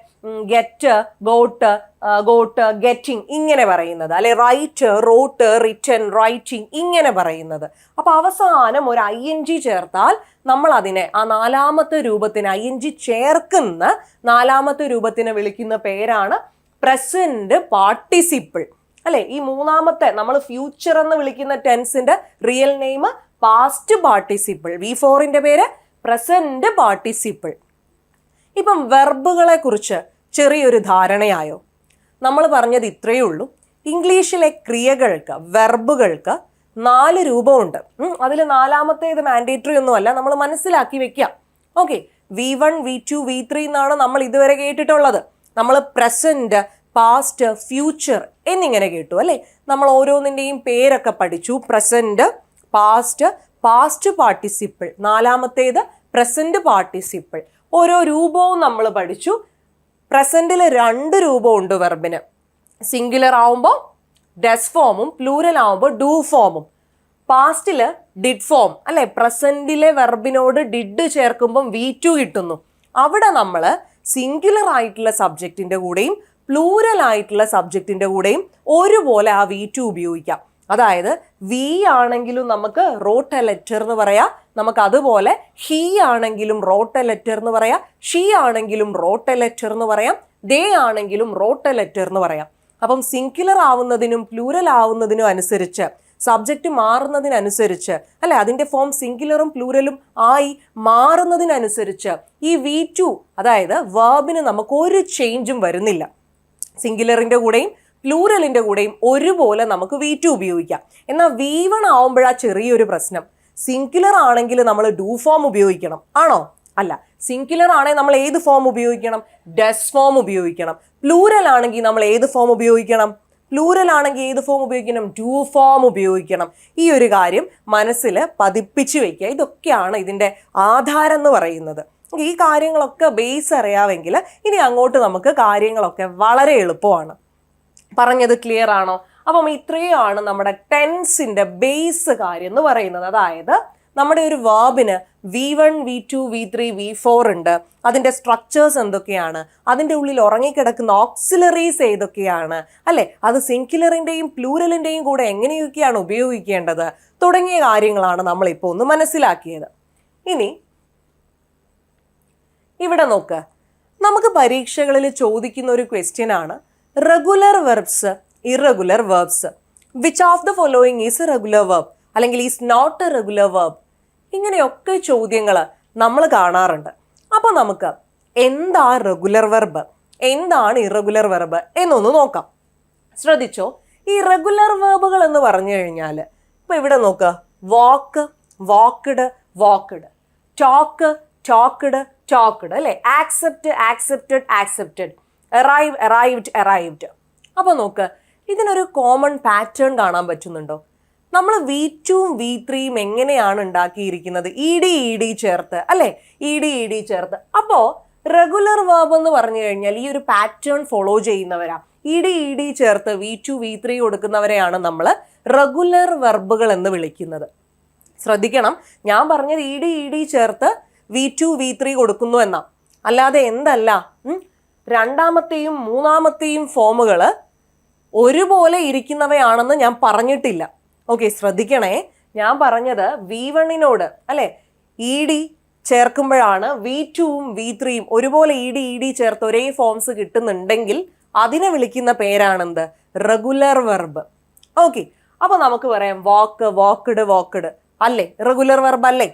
ഗെറ്റ്, ഗോട്ട്, ഗെറ്റിംഗ് ഇങ്ങനെ പറയുന്നത് അല്ലെ, റൈറ്റ്, റോട്ട്, റിട്ടൺ, റൈറ്റിംഗ് ഇങ്ങനെ പറയുന്നത്. അപ്പോൾ അവസാനം ഒരു ING ചേർത്താൽ നമ്മൾ അതിനെ ആ നാലാമത്തെ രൂപത്തിന് ING ചേർക്കുന്ന നാലാമത്തെ രൂപത്തിനെ വിളിക്കുന്ന പേരാണ് പ്രസൻറ്റ് പാർട്ടിസിപ്പിൾ അല്ലെ. ഈ മൂന്നാമത്തെ നമ്മൾ ഫ്യൂച്ചർ എന്ന് വിളിക്കുന്ന ടെൻസിന്റെ റിയൽ നെയിം പാസ്റ്റ് പാർട്ടിസിപ്പിൾ. V4ന്റെ പേര് പ്രസൻറ്റ് പാർട്ടിസിപ്പിൾ. ഇപ്പം വെർബുകളെ കുറിച്ച് ചെറിയൊരു ധാരണയായോ? നമ്മൾ പറഞ്ഞത് ഇത്രയേ ഉള്ളൂ. ഇംഗ്ലീഷിലെ ക്രിയകൾക്ക്, വെർബുകൾക്ക് 4 രൂപമുണ്ട്. അതിൽ നാലാമത്തേത് മാൻഡേറ്ററി ഒന്നുമല്ല, നമ്മൾ മനസ്സിലാക്കി വെക്കാം. ഓക്കെ, V1, V2, V3 എന്നാണ് നമ്മൾ ഇതുവരെ കേട്ടിട്ടുള്ളത്. നമ്മൾ പ്രസൻറ്റ്, പാസ്റ്റ്, ഫ്യൂച്ചർ എന്നിങ്ങനെ കേട്ടു അല്ലേ. നമ്മൾ ഓരോന്നിൻ്റെയും പേരൊക്കെ പഠിച്ചു. പ്രസൻറ്റ്, പാസ്റ്റ്, പാസ്റ്റ് പാർട്ടിസിപ്പിൾ, നാലാമത്തേത് പ്രസൻറ്റ് പാർട്ടിസിപ്പിൾ. ഓരോ രൂപവും നമ്മൾ പഠിച്ചു. പ്രസൻറ്റിൽ 2 രൂപമുണ്ട് വെർബിന്. സിംഗുലർ ആവുമ്പോൾ ഡസ് ഫോമും പ്ലൂരൽ ആവുമ്പോൾ ഡു ഫോമും. പാസ്റ്റിൽ ഡിഡ് ഫോം അല്ലെ, പ്രസൻറ്റിലെ വെർബിനോട് ഡിഡ് ചേർക്കുമ്പം V2 കിട്ടുന്നു. അവിടെ നമ്മൾ സിംഗുലർ ആയിട്ടുള്ള സബ്ജക്റ്റിൻ്റെ കൂടെയും പ്ലൂരൽ ആയിട്ടുള്ള സബ്ജക്റ്റിൻ്റെ കൂടെയും ഒരുപോലെ ആ V2 ഉപയോഗിക്കാം. അതായത് വി ആണെങ്കിലും നമുക്ക് റോട്ട് എ ലെറ്റർ എന്ന് പറയാം. നമുക്ക് അതുപോലെ ഹി ആണെങ്കിലും റോട്ട് എ ലെറ്റർ എന്ന് പറയാം, ഷീ ആണെങ്കിലും റോട്ട് എ ലെറ്റർ എന്ന് പറയാം, ദേ ആണെങ്കിലും റോട്ട് എ ലെറ്റർ എന്ന് പറയാം. അപ്പം സിംഗുലർ ആവുന്നതിനും പ്ലൂരൽ ആവുന്നതിനും അനുസരിച്ച്, സബ്ജക്റ്റ് മാറുന്നതിനനുസരിച്ച് അല്ലെ, അതിൻ്റെ ഫോം സിംഗുലറും പ്ലൂരലും ആയി മാറുന്നതിനനുസരിച്ച് ഈ V2 അതായത് വേർബിന് നമുക്ക് ഒരു ചേഞ്ചും വരുന്നില്ല. സിംഗുലറിൻ്റെ കൂടെയും പ്ലൂരലിൻ്റെ കൂടെയും ഒരുപോലെ നമുക്ക് V2 ഉപയോഗിക്കാം. എന്നാൽ V1 ആവുമ്പോഴാ ചെറിയൊരു പ്രശ്നം. സിംഗുലർ ആണെങ്കിൽ നമ്മൾ ഡു ഫോം ഉപയോഗിക്കണം ആണോ? അല്ല. സിംഗുലർ ആണെങ്കിൽ നമ്മൾ ഏത് ഫോം ഉപയോഗിക്കണം? ഡസ് ഫോം ഉപയോഗിക്കണം. പ്ലൂരൽ ആണെങ്കിൽ നമ്മൾ ഏത് ഫോം ഉപയോഗിക്കണം? പ്ലൂരൽ ആണെങ്കിൽ ഏത് ഫോം ഉപയോഗിക്കണം? ഡു ഫോം ഉപയോഗിക്കണം. ഈ ഒരു കാര്യം മനസ്സിൽ പതിപ്പിച്ച് വയ്ക്കുക. ഇതൊക്കെയാണ് ഇതിൻ്റെ ആധാരം എന്ന് പറയുന്നത്. ഈ കാര്യങ്ങളൊക്കെ ബേസ് അറിയാമെങ്കിൽ ഇനി അങ്ങോട്ട് നമുക്ക് കാര്യങ്ങളൊക്കെ വളരെ എളുപ്പമാണ്. പറഞ്ഞത് ക്ലിയർ ആണോ? അപ്പം ഇത്രയുമാണ് നമ്മുടെ ടെൻസിൻ്റെ ബേസ് കാര്യം എന്ന് പറയുന്നത്. അതായത് നമ്മുടെ ഒരു വേർബിന് V1, V2, V3, V4 ഉണ്ട്. അതിൻ്റെ സ്ട്രക്ചേഴ്സ് എന്തൊക്കെയാണ്, അതിൻ്റെ ഉള്ളിൽ ഉറങ്ങിക്കിടക്കുന്ന ഓക്സിലറീസ് ഏതൊക്കെയാണ് അല്ലേ, അത് സിംഗുലറിൻ്റെയും പ്ലൂരലിൻ്റെയും കൂടെ എങ്ങനെയൊക്കെയാണ് ഉപയോഗിക്കേണ്ടത് തുടങ്ങിയ കാര്യങ്ങളാണ് നമ്മളിപ്പോൾ ഒന്ന് മനസ്സിലാക്കിയത്. ഇനി ഇവിടെ നോക്ക്, നമുക്ക് പരീക്ഷകളിൽ ചോദിക്കുന്ന ഒരു ക്വസ്റ്റ്യൻ ആണ് regular verbs, irregular verbs. Which of the following is a regular verb അല്ലെങ്കിൽ is not a regular verb? ഇങ്ങനെയൊക്കെ ചോദ്യങ്ങൾ നമ്മൾ കാണാറുണ്ട്. അപ്പോൾ നമുക്ക് എന്താ റെഗുലർ വെർബ്, എന്താണ് ഇറഗുലർ വെർബ് എന്നൊന്ന് നോക്കാം. ശ്രദ്ധിച്ചോ, ഈ റെഗുലർ വെർബുകൾ എന്ന് പറഞ്ഞു കഴിഞ്ഞാൽ ഇപ്പോൾ ഇവിടെ നോക്കുക, walk, walked, walked, talk, talked, talked അല്ലേ, accept, accepted, accepted, arrive, arrived, arrived. അപ്പോൾ നോക്ക്, ഇതിനൊരു കോമൺ പാറ്റേൺ കാണാൻ പറ്റുന്നുണ്ടോ? നമ്മൾ V2ഉം V3യും എങ്ങനെയാണ് ഉണ്ടാക്കിയിരിക്കുന്നത്? ED ചേർത്ത് അല്ലേ, ED ചേർത്ത്. അപ്പോൾ റെഗുലർ വേർബ് എന്ന് പറഞ്ഞു കഴിഞ്ഞാൽ ഈ ഒരു പാറ്റേൺ ഫോളോ ചെയ്യുന്നവരാ. ED ചേർത്ത് V2, V3 കൊടുക്കുന്നവരെയാണ് നമ്മൾ റെഗുലർ വെർബുകൾ എന്ന് വിളിക്കുന്നത്. ശ്രദ്ധിക്കണം, ഞാൻ പറഞ്ഞത് ED ചേർത്ത് V2, V3 കൊടുക്കുന്നു എന്നാ, അല്ലാതെ എന്തല്ല രണ്ടാമത്തെയും മൂന്നാമത്തെയും ഫോമുകൾ ഒരുപോലെ ഇരിക്കുന്നവയാണെന്ന് ഞാൻ പറഞ്ഞിട്ടില്ല. ഓക്കെ, ശ്രദ്ധിക്കണേ, ഞാൻ പറഞ്ഞത് V1നോട് അല്ലെ ED ചേർക്കുമ്പോഴാണ് V2ഉം V3യും ഒരുപോലെ ED ചേർത്ത് ഒരേ ഫോംസ് കിട്ടുന്നുണ്ടെങ്കിൽ അതിനെ വിളിക്കുന്ന പേരാണെന്ത്? Regular verb. ഓക്കെ, അപ്പോൾ നമുക്ക് പറയാം വാക്ക്, വാക്ക്ഡ്, വാക്ക്ഡ് അല്ലേ, റെഗുലർ വെർബ് അല്ലേ?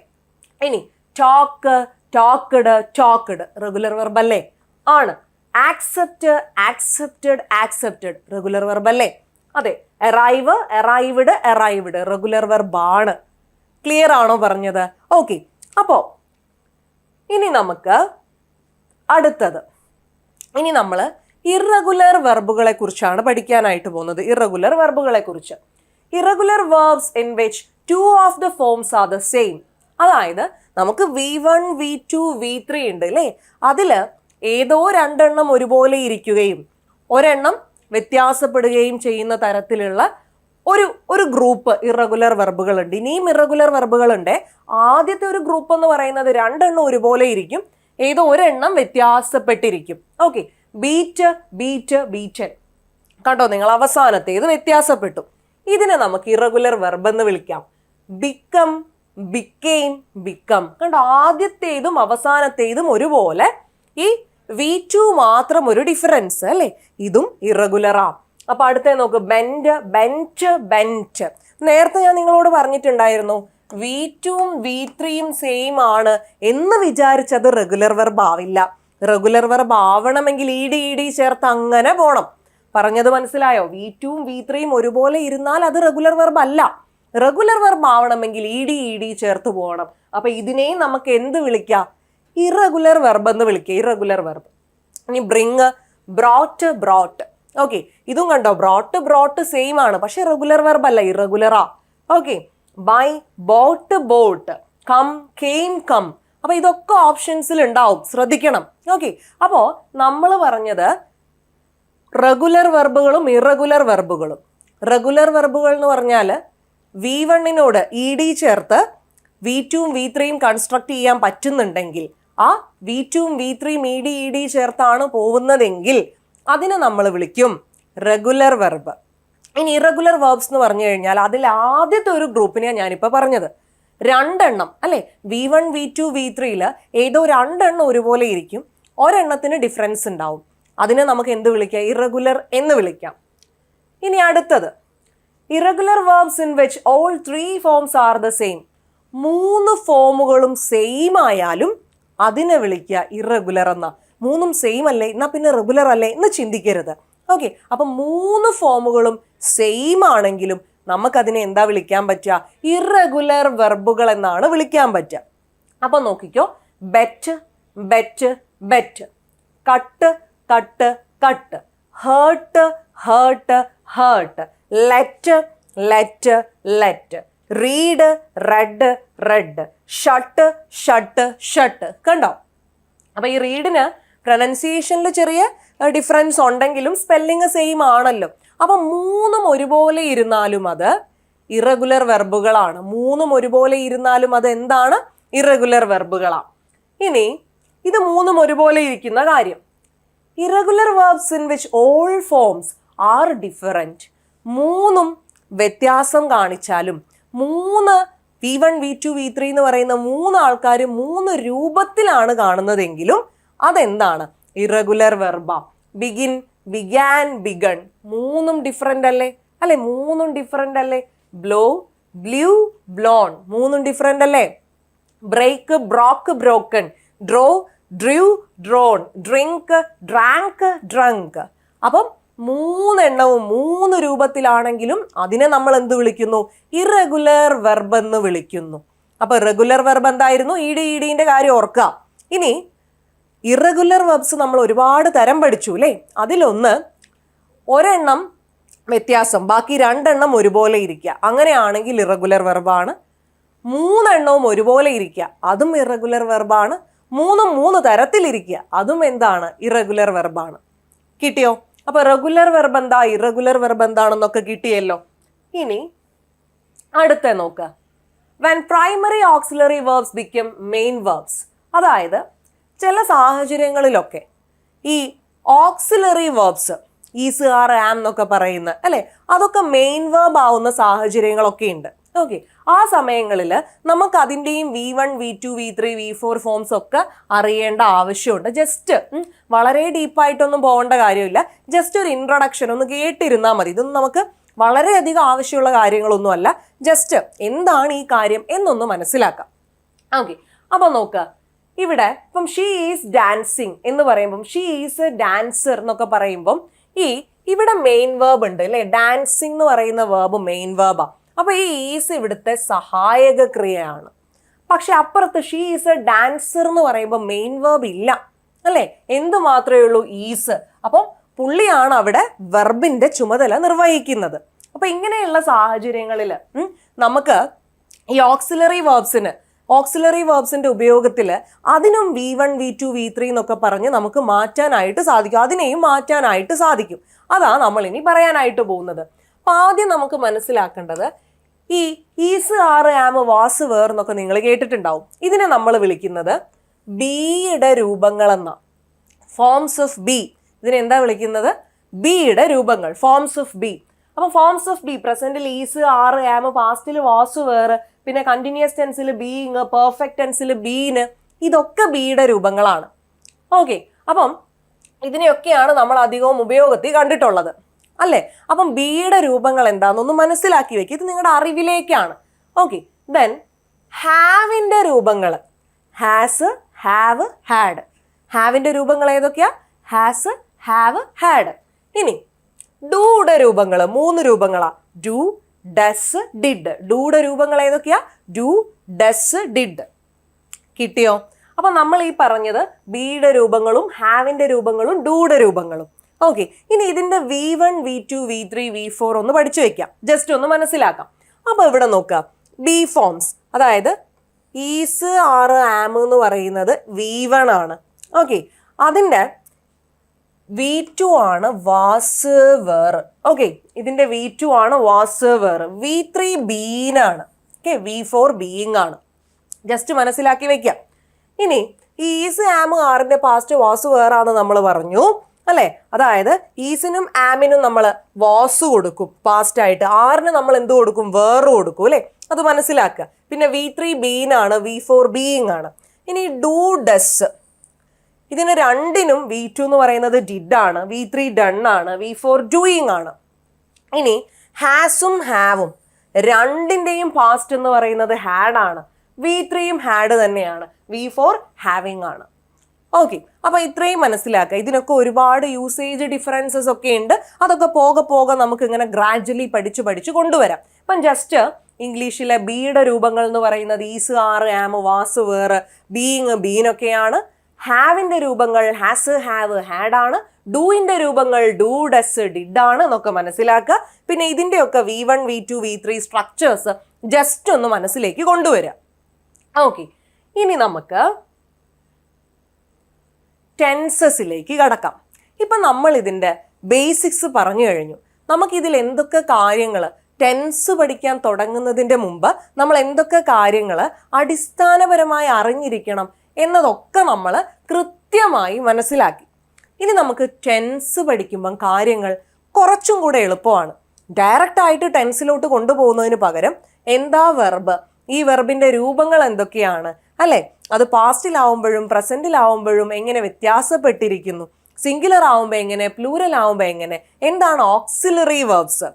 ഇനി talk, talked, talked regular verb അല്ലേ? ആണ്. Accept, accepted, accepted regular verb അല്ലേ? അതെ. Arrive, arrived, arrived regular verb ആണ്. ക്ലിയർ ആണോ പറഞ്ഞത്? ഓക്കെ. അപ്പോ ഇനി നമുക്ക് അടുത്തത്, ഇനി നമ്മൾ ഇറഗുലർ വെർബുകളെ കുറിച്ചാണ് പഠിക്കാനായിട്ട് പോകുന്നത്. ഇറഗുലർ വെർബുകളെ കുറിച്ച്. Irregular verbs in which two of the forms are the same. അതായത് നമുക്ക് V1, V2, V3 ഉണ്ട് അല്ലേ? അതില് ഏതോ രണ്ടെണ്ണം ഒരുപോലെ ഇരിക്കുകയും ഒരെണ്ണം വ്യത്യാസപ്പെടുകയും ചെയ്യുന്ന തരത്തിലുള്ള ഒരു ഗ്രൂപ്പ് ഇറഗുലർ വെർബുകൾ ഉണ്ട്. ഇനിയും ഇറഗുലർ വെർബുകൾ ഉണ്ട്. ആദ്യത്തെ ഒരു ഗ്രൂപ്പ് എന്ന് പറയുന്നത് രണ്ടെണ്ണം ഒരുപോലെ ഇരിക്കും, ഏതോ ഒരെണ്ണം വ്യത്യാസപ്പെട്ടിരിക്കും. ഓക്കെ. ബീറ്റ്, ബീറ്റ്, ബീറ്റൻ കണ്ടോ നിങ്ങൾ? അവസാനത്തേത് വ്യത്യാസപ്പെട്ടു. ഇതിനെ നമുക്ക് ഇറഗുലർ വെർബ് എന്ന് വിളിക്കാം. ബിക്കം, ബിക്കെയിം, ബിക്കം കണ്ടോ? ആദ്യത്തേതും അവസാനത്തേതും ഒരുപോലെ, ഈ V2 മാത്രം ഒരു ഡിഫറൻസ് അല്ലേ? ഇതും ഇറഗുലറാ. അപ്പൊ അടുത്ത നോക്ക്. Bend, bent, bent. നേരത്തെ ഞാൻ നിങ്ങളോട് പറഞ്ഞിട്ടുണ്ടായിരുന്നു V2ഉം V3യും സെയിം ആണ് എന്ന് വിചാരിച്ചത് റെഗുലർ വെർബ് ആവില്ല. റെഗുലർ വെർബ് ആവണമെങ്കിൽ ഇ ഡി ചേർത്ത് അങ്ങനെ പോണം. പറഞ്ഞത് മനസ്സിലായോ? V2ഉം V3യും ഒരുപോലെ ഇരുന്നാൽ അത് റെഗുലർ വെർബ് അല്ല. റെഗുലർ വെർബ് ആവണമെങ്കിൽ ഇ ഡി ചേർത്ത് പോകണം. അപ്പൊ ഇതിനെയും നമുക്ക് എന്ത് വിളിക്കാം? ഇറഗുലർ വെർബ് എന്ന് വിളിക്കുക. Irregular verb. ഇനി ബ്രിങ്, ബ്രോട്ട്, ബ്രോട്ട്. ഓക്കെ. ഇതും കണ്ടോ? ബ്രോട്ട്, ബ്രോട്ട് സെയിം ആണ്, പക്ഷെ റെഗുലർ വെർബ് അല്ല, ഇറഗുലറാ. Okay. Buy, bought, bought. Come, came, come. അപ്പൊ ഇതൊക്കെ ഓപ്ഷൻസിൽ ഉണ്ടാവും, ശ്രദ്ധിക്കണം. ഓക്കെ. അപ്പോ നമ്മൾ പറഞ്ഞത് റെഗുലർ വെർബുകളും ഇറഗുലർ വെർബുകളും. റെഗുലർ വെർബുകൾ എന്ന് പറഞ്ഞാൽ V1നോട് ED ചേർത്ത് V2ഉം V3യും കൺസ്ട്രക്ട് ചെയ്യാൻ പറ്റുന്നുണ്ടെങ്കിൽ, ആ V2ഉം V3യും ED ചേർത്താണ് പോകുന്നതെങ്കിൽ അതിനെ നമ്മൾ വിളിക്കും റെഗുലർ വെർബ്. ഇനി ഇറഗുലർ വെർബ്സ് എന്ന് പറഞ്ഞു കഴിഞ്ഞാൽ അതിൽ ആദ്യത്തെ ഒരു ഗ്രൂപ്പിനെയാണ് ഞാനിപ്പോൾ പറഞ്ഞത്. രണ്ടെണ്ണം അല്ലെ? V1, V2, V3യിൽ ഏതോ രണ്ടെണ്ണം ഒരുപോലെ ഇരിക്കും, ഒരെണ്ണത്തിന് ഡിഫറൻസ് ഉണ്ടാവും. അതിനെ നമുക്ക് എന്ത് വിളിക്കാം? ഇറഗുലർ എന്ന് വിളിക്കാം. ഇനി അടുത്തത് irregular verbs in which all 3 forms are the same. 3 ഫോമുകളും സെയിം ആയാലും അതിനെ വിളിക്കുക ഇറഗുലർ എന്നാ. 3ഉം സെയിം അല്ലേ, എന്നാ പിന്നെ റെഗുലർ അല്ലേ എന്ന് ചിന്തിക്കരുത്. ഓക്കെ. അപ്പൊ 3 ഫോമുകളും സെയിം ആണെങ്കിലും നമുക്കതിനെ എന്താ വിളിക്കാൻ പറ്റുക? ഇറഗുലർ വെർബുകൾ എന്നാണ് വിളിക്കാൻ പറ്റുക. അപ്പൊ നോക്കിക്കോ. Bet, bet, bet. Cut, cut, cut. Hurt, hurt, hurt. Let, let, let. Read, read, read. Shut, shut, shut. കണ്ടോ? അപ്പൊ ഈ റീഡിന് പ്രൊനൗൺസിയേഷനിൽ ചെറിയ ഡിഫറൻസ് ഉണ്ടെങ്കിലും സ്പെല്ലിങ് സെയിം ആണല്ലോ. അപ്പൊ 3ഉം ഒരുപോലെ ഇരുന്നാലും അത് ഇറഗുലർ വെർബുകളാണ്. 3ഉം ഒരുപോലെ ഇരുന്നാലും അത് എന്താണ്? ഇറഗുലർ വെർബുകളാണ്. ഇനി ഇത് 3ഉം ഒരുപോലെ ഇരിക്കുന്ന കാര്യം. Irregular verbs in which all forms are different. 3ഉം വ്യത്യാസം കാണിച്ചാലും 3 V1, V2, V3 എന്ന് പറയുന്ന 3 ആൾക്കാർ 3 രൂപത്തിലാണ് കാണുന്നതെങ്കിലും അതെന്താണ്? ഇറഗുലർ വെർബാ. Begin, began, begun. 3ഉം ഡിഫറെൻ്റ് അല്ലേ? 3ഉം ഡിഫറെൻ്റ് അല്ലേ? Blow, blew, blown. 3ഉം ഡിഫറെൻ്റ് അല്ലേ? Break, broke, broken. Draw, drew, drawn. Drink, drank, drunk. അപ്പം 3 എണ്ണവും 3 രൂപത്തിലാണെങ്കിലും അതിനെ നമ്മൾ എന്ത് വിളിക്കുന്നു? ഇറഗുലർ വെർബ് എന്ന് വിളിക്കുന്നു. അപ്പൊ റെഗുലർ വെർബ് എന്തായിരുന്നു? ഇഡിന്റെ കാര്യം ഓർക്കുക. ഇനി ഇറഗുലർ വെർബ്സ് നമ്മൾ ഒരുപാട് തരം പഠിച്ചു അല്ലേ? അതിലൊന്ന് ഒരെണ്ണം വ്യത്യാസം, ബാക്കി 2 എണ്ണം ഒരുപോലെ ഇരിക്കുക, അങ്ങനെയാണെങ്കിൽ ഇറഗുലർ വെർബാണ്. 3 എണ്ണവും ഒരുപോലെ ഇരിക്കുക, അതും ഇറഗുലർ വെർബാണ്. 3ഉം 3 തരത്തിലിരിക്കുക, അതും എന്താണ്? ഇറഗുലർ വെർബാണ്. കിട്ടിയോ? അപ്പൊ റെഗുലർ വെർബ് എന്താ, ഇറഗുലർ വെർബ് എന്താണെന്നൊക്കെ കിട്ടിയല്ലോ. ഇനി അടുത്ത നോക്കുക. When primary auxiliary verbs become main verbs. അതായത് ചില സാഹചര്യങ്ങളിലൊക്കെ ഈ ഓക്സിലറി വെർബ്സ് ഈസ്, ആർ, ആം എന്നൊക്കെ പറയുന്ന അല്ലെ, അതൊക്കെ മെയിൻ വെർബ് ആവുന്ന സാഹചര്യങ്ങളൊക്കെ ഉണ്ട്. ഓക്കെ. ആ സമയങ്ങളിൽ നമുക്ക് അതിൻ്റെയും V1, V2, V3, V4 forms ഒക്കെ അറിയേണ്ട ആവശ്യമുണ്ട്. ജസ്റ്റ് വളരെ ഡീപ്പായിട്ടൊന്നും പോകേണ്ട കാര്യമില്ല. ജസ്റ്റ് ഒരു ഇൻട്രൊഡക്ഷൻ ഒന്ന് കേട്ടിരുന്നാൽ മതി. ഇതൊന്നും നമുക്ക് വളരെയധികം ആവശ്യമുള്ള കാര്യങ്ങളൊന്നും അല്ല. ജസ്റ്റ് എന്താണ് ഈ കാര്യം എന്നൊന്ന് മനസ്സിലാക്കാം. ഓക്കെ. അപ്പൊ നോക്കുക, ഇവിടെ ഇപ്പം ഷീ ഈസ് ഡാൻസിങ് എന്ന് പറയുമ്പം ഷീ ഈസ് എ ഡാൻസർ എന്നൊക്കെ പറയുമ്പം ഇവിടെ മെയിൻ വേർബ് ഉണ്ട് അല്ലെ, ഡാൻസിങ് എന്ന് പറയുന്ന വേർബ് മെയിൻ വേർബാ. അപ്പൊ ഈ ഈസ് ഇവിടുത്തെ സഹായക ക്രിയയാണ്. പക്ഷെ അപ്പുറത്ത് ഷീ ഈസ് എ ഡാൻസർ എന്ന് പറയുമ്പോൾ മെയിൻ വേർബ് ഇല്ല അല്ലെ, എന്ത് മാത്രമേ ഉള്ളൂ, ഈസ്. അപ്പം പുള്ളിയാണ് അവിടെ വെർബിന്റെ ചുമതല നിർവഹിക്കുന്നത്. അപ്പൊ ഇങ്ങനെയുള്ള സാഹചര്യങ്ങളിൽ നമുക്ക് ഈ ഓക്സിലറി വേർബ്സിന്റെ ഉപയോഗത്തിൽ അതിനും V1 V2 V3 എന്നൊക്കെ പറഞ്ഞ് നമുക്ക് മാറ്റാനായിട്ട് സാധിക്കും, അതിനെയും മാറ്റാനായിട്ട് സാധിക്കും. അതാ നമ്മൾ ഇനി പറയാനായിട്ട് പോകുന്നത്. അപ്പൊ ആദ്യം നമുക്ക് മനസ്സിലാക്കേണ്ടത് ഈ ഈസ്, ആറ്, ആം, വാസ്, വേർ എന്നൊക്കെ നിങ്ങൾ കേട്ടിട്ടുണ്ടാവും. ഇതിനെ നമ്മൾ വിളിക്കുന്നത് ബിയുടെ രൂപങ്ങളെന്ന, ഫോംസ് ഓഫ് ബി. ഇതിനെന്താ വിളിക്കുന്നത്? ബിയുടെ രൂപങ്ങൾ, ഫോംസ് ഓഫ് ബി. അപ്പൊ ഫോംസ് ഓഫ് ബി പ്രസന്റിൽ ഈസ്, ആറ്, ആം, പാസ്റ്റിൽ വാസ്, വേർ, പിന്നെ കണ്ടിന്യൂസ് ടെൻസിൽ ബീയിങ്, പെർഫെക്റ്റ് ടെൻസിൽ ബീന്, ഇതൊക്കെ ബിയുടെ രൂപങ്ങളാണ്. ഓക്കെ, അപ്പം ഇതിനെയൊക്കെയാണ് നമ്മൾ അധികവും ഉപയോഗത്തിൽ കണ്ടിട്ടുള്ളത് അല്ലേ. അപ്പം ബിയുടെ രൂപങ്ങൾ എന്താണെന്നൊന്ന് മനസ്സിലാക്കി വെക്കുക, ഇത് നിങ്ങളുടെ അറിവിലേക്കാണ്. ഓക്കെ, ദെൻ ഹാവിന്റെ രൂപങ്ങൾ ഹാസ്, ഹാവ്, ഹാഡ്. ഹാവിന്റെ രൂപങ്ങൾ ഏതൊക്കെയാ? Has, have, had. ഇനി ഡൂയുടെ രൂപങ്ങൾ 3 രൂപങ്ങളാ. Do, does, did. ഡൂയുടെ രൂപങ്ങൾ ഏതൊക്കെയാ? Do, does, did. കിട്ടിയോ? അപ്പൊ നമ്മൾ ഈ പറഞ്ഞത് ബിയുടെ രൂപങ്ങളും ഹാവിന്റെ രൂപങ്ങളും ഡൂയുടെ രൂപങ്ങളും. ഓക്കെ, ഇനി ഇതിന്റെ V1 V2 V3 V4 ഒന്ന് പഠിച്ചു വെക്കാം, ജസ്റ്റ് ഒന്ന് മനസ്സിലാക്കാം. അപ്പൊ ഇവിടെ നോക്കുക, ബി ഫോംസ്, അതായത് ഈസ്, ആറ്, ആം എന്ന് പറയുന്നത് V1 ആണ്. ഓക്കെ, അതിന്റെ V2 ആണ് വാസ്, വേർ. ഓക്കെ, ഇതിന്റെ V2 ആണ് വാസ്, വേർ. V3 ബീനാണ്. ഓക്കെ, V4 ബീയിങ് ആണ്. ജസ്റ്റ് മനസ്സിലാക്കി വെക്കാം. ഇനി ഈസ്, ആം, ആറിന്റെ പാസ്റ്റ് വാസ്, വേർ ആണ് നമ്മൾ പറഞ്ഞു അല്ലെ. അതായത് ഈസിനും ആമിനും നമ്മൾ വാസ് കൊടുക്കും പാസ്റ്റ് ആയിട്ട്, ആറിന് നമ്മൾ എന്ത് കൊടുക്കും? വേറ് കൊടുക്കും അല്ലെ. അത് മനസ്സിലാക്കുക. പിന്നെ V3 ബീനാണ്, V4 ബീയിങ് ആണ്. ഇനി ഡു, ഡസ്, ഇതിന് രണ്ടിനും V2 എന്ന് പറയുന്നത് ഡിഡ് ആണ്, V3 ഡൺ ആണ്, V4 ഡൂയിങ് ആണ്. ഇനി ഹാസും ഹാവും രണ്ടിന്റെയും പാസ്റ്റ് എന്ന് പറയുന്നത് ഹാഡ് ആണ്, V3യും ഹാഡ് തന്നെയാണ്, V4 ഹാവിങ് ആണ്. ഓക്കെ, അപ്പൊ ഇത്രയും മനസ്സിലാക്കുക. ഇതിനൊക്കെ ഒരുപാട് യൂസേജ് ഡിഫറൻസസ് ഒക്കെ ഉണ്ട്, അതൊക്കെ പോകെ നമുക്ക് ഇങ്ങനെ ഗ്രാജുവലി പഠിച്ചു കൊണ്ടുവരാം. ഇപ്പം ജസ്റ്റ് ഇംഗ്ലീഷിലെ ബിയുടെ രൂപങ്ങൾ എന്ന് പറയുന്നത് ഈസ്, ആറ്, ആം, വാസ്, വേർ, ബീയിങ്, ബീനൊക്കെയാണ്. ഹാവിന്റെ രൂപങ്ങൾ ഹാസ്, ഹാവ്, ഹാഡ് ആണ്. ഡൂയിന്റെ രൂപങ്ങൾ ഡു, ഡസ്, ഡിഡ് ആണ് എന്നൊക്കെ മനസ്സിലാക്കുക. പിന്നെ ഇതിന്റെയൊക്കെ V1 V2 V3 structures just ഒന്ന് മനസ്സിലേക്ക് കൊണ്ടുവരാം. ഓക്കെ, ഇനി നമുക്ക് ടെൻസസിലേക്ക് കടക്കാം. ഇപ്പൊ നമ്മൾ ഇതിന്റെ ബേസിക്സ് പറഞ്ഞു കഴിഞ്ഞു. നമുക്കിതിൽ എന്തൊക്കെ കാര്യങ്ങൾ ടെൻസ് പഠിക്കാൻ തുടങ്ങുന്നതിന്റെ മുമ്പ് നമ്മൾ എന്തൊക്കെ കാര്യങ്ങൾ അടിസ്ഥാനപരമായി അറിഞ്ഞിരിക്കണം എന്നതൊക്കെ നമ്മൾ കൃത്യമായി മനസ്സിലാക്കി. ഇനി നമുക്ക് ടെൻസ് പഠിക്കുമ്പം കാര്യങ്ങൾ കുറച്ചും കൂടെ എളുപ്പമാണ്. ഡയറക്റ്റ് ആയിട്ട് ടെൻസിലോട്ട് കൊണ്ടുപോകുന്നതിന് പകരം എന്താ വെർബ്, ഈ വെർബിന്റെ രൂപങ്ങൾ എന്തൊക്കെയാണ് അല്ലെ, അത് പാസ്റ്റിലാവുമ്പോഴും പ്രസന്റിലാവുമ്പോഴും എങ്ങനെ വ്യത്യാസപ്പെട്ടിരിക്കുന്നു, സിംഗുലർ ആവുമ്പോൾ എങ്ങനെ, പ്ലൂറൽ ആവുമ്പോൾ എങ്ങനെ, എന്താണ് ഓക്സിലറി വെർബ്സ്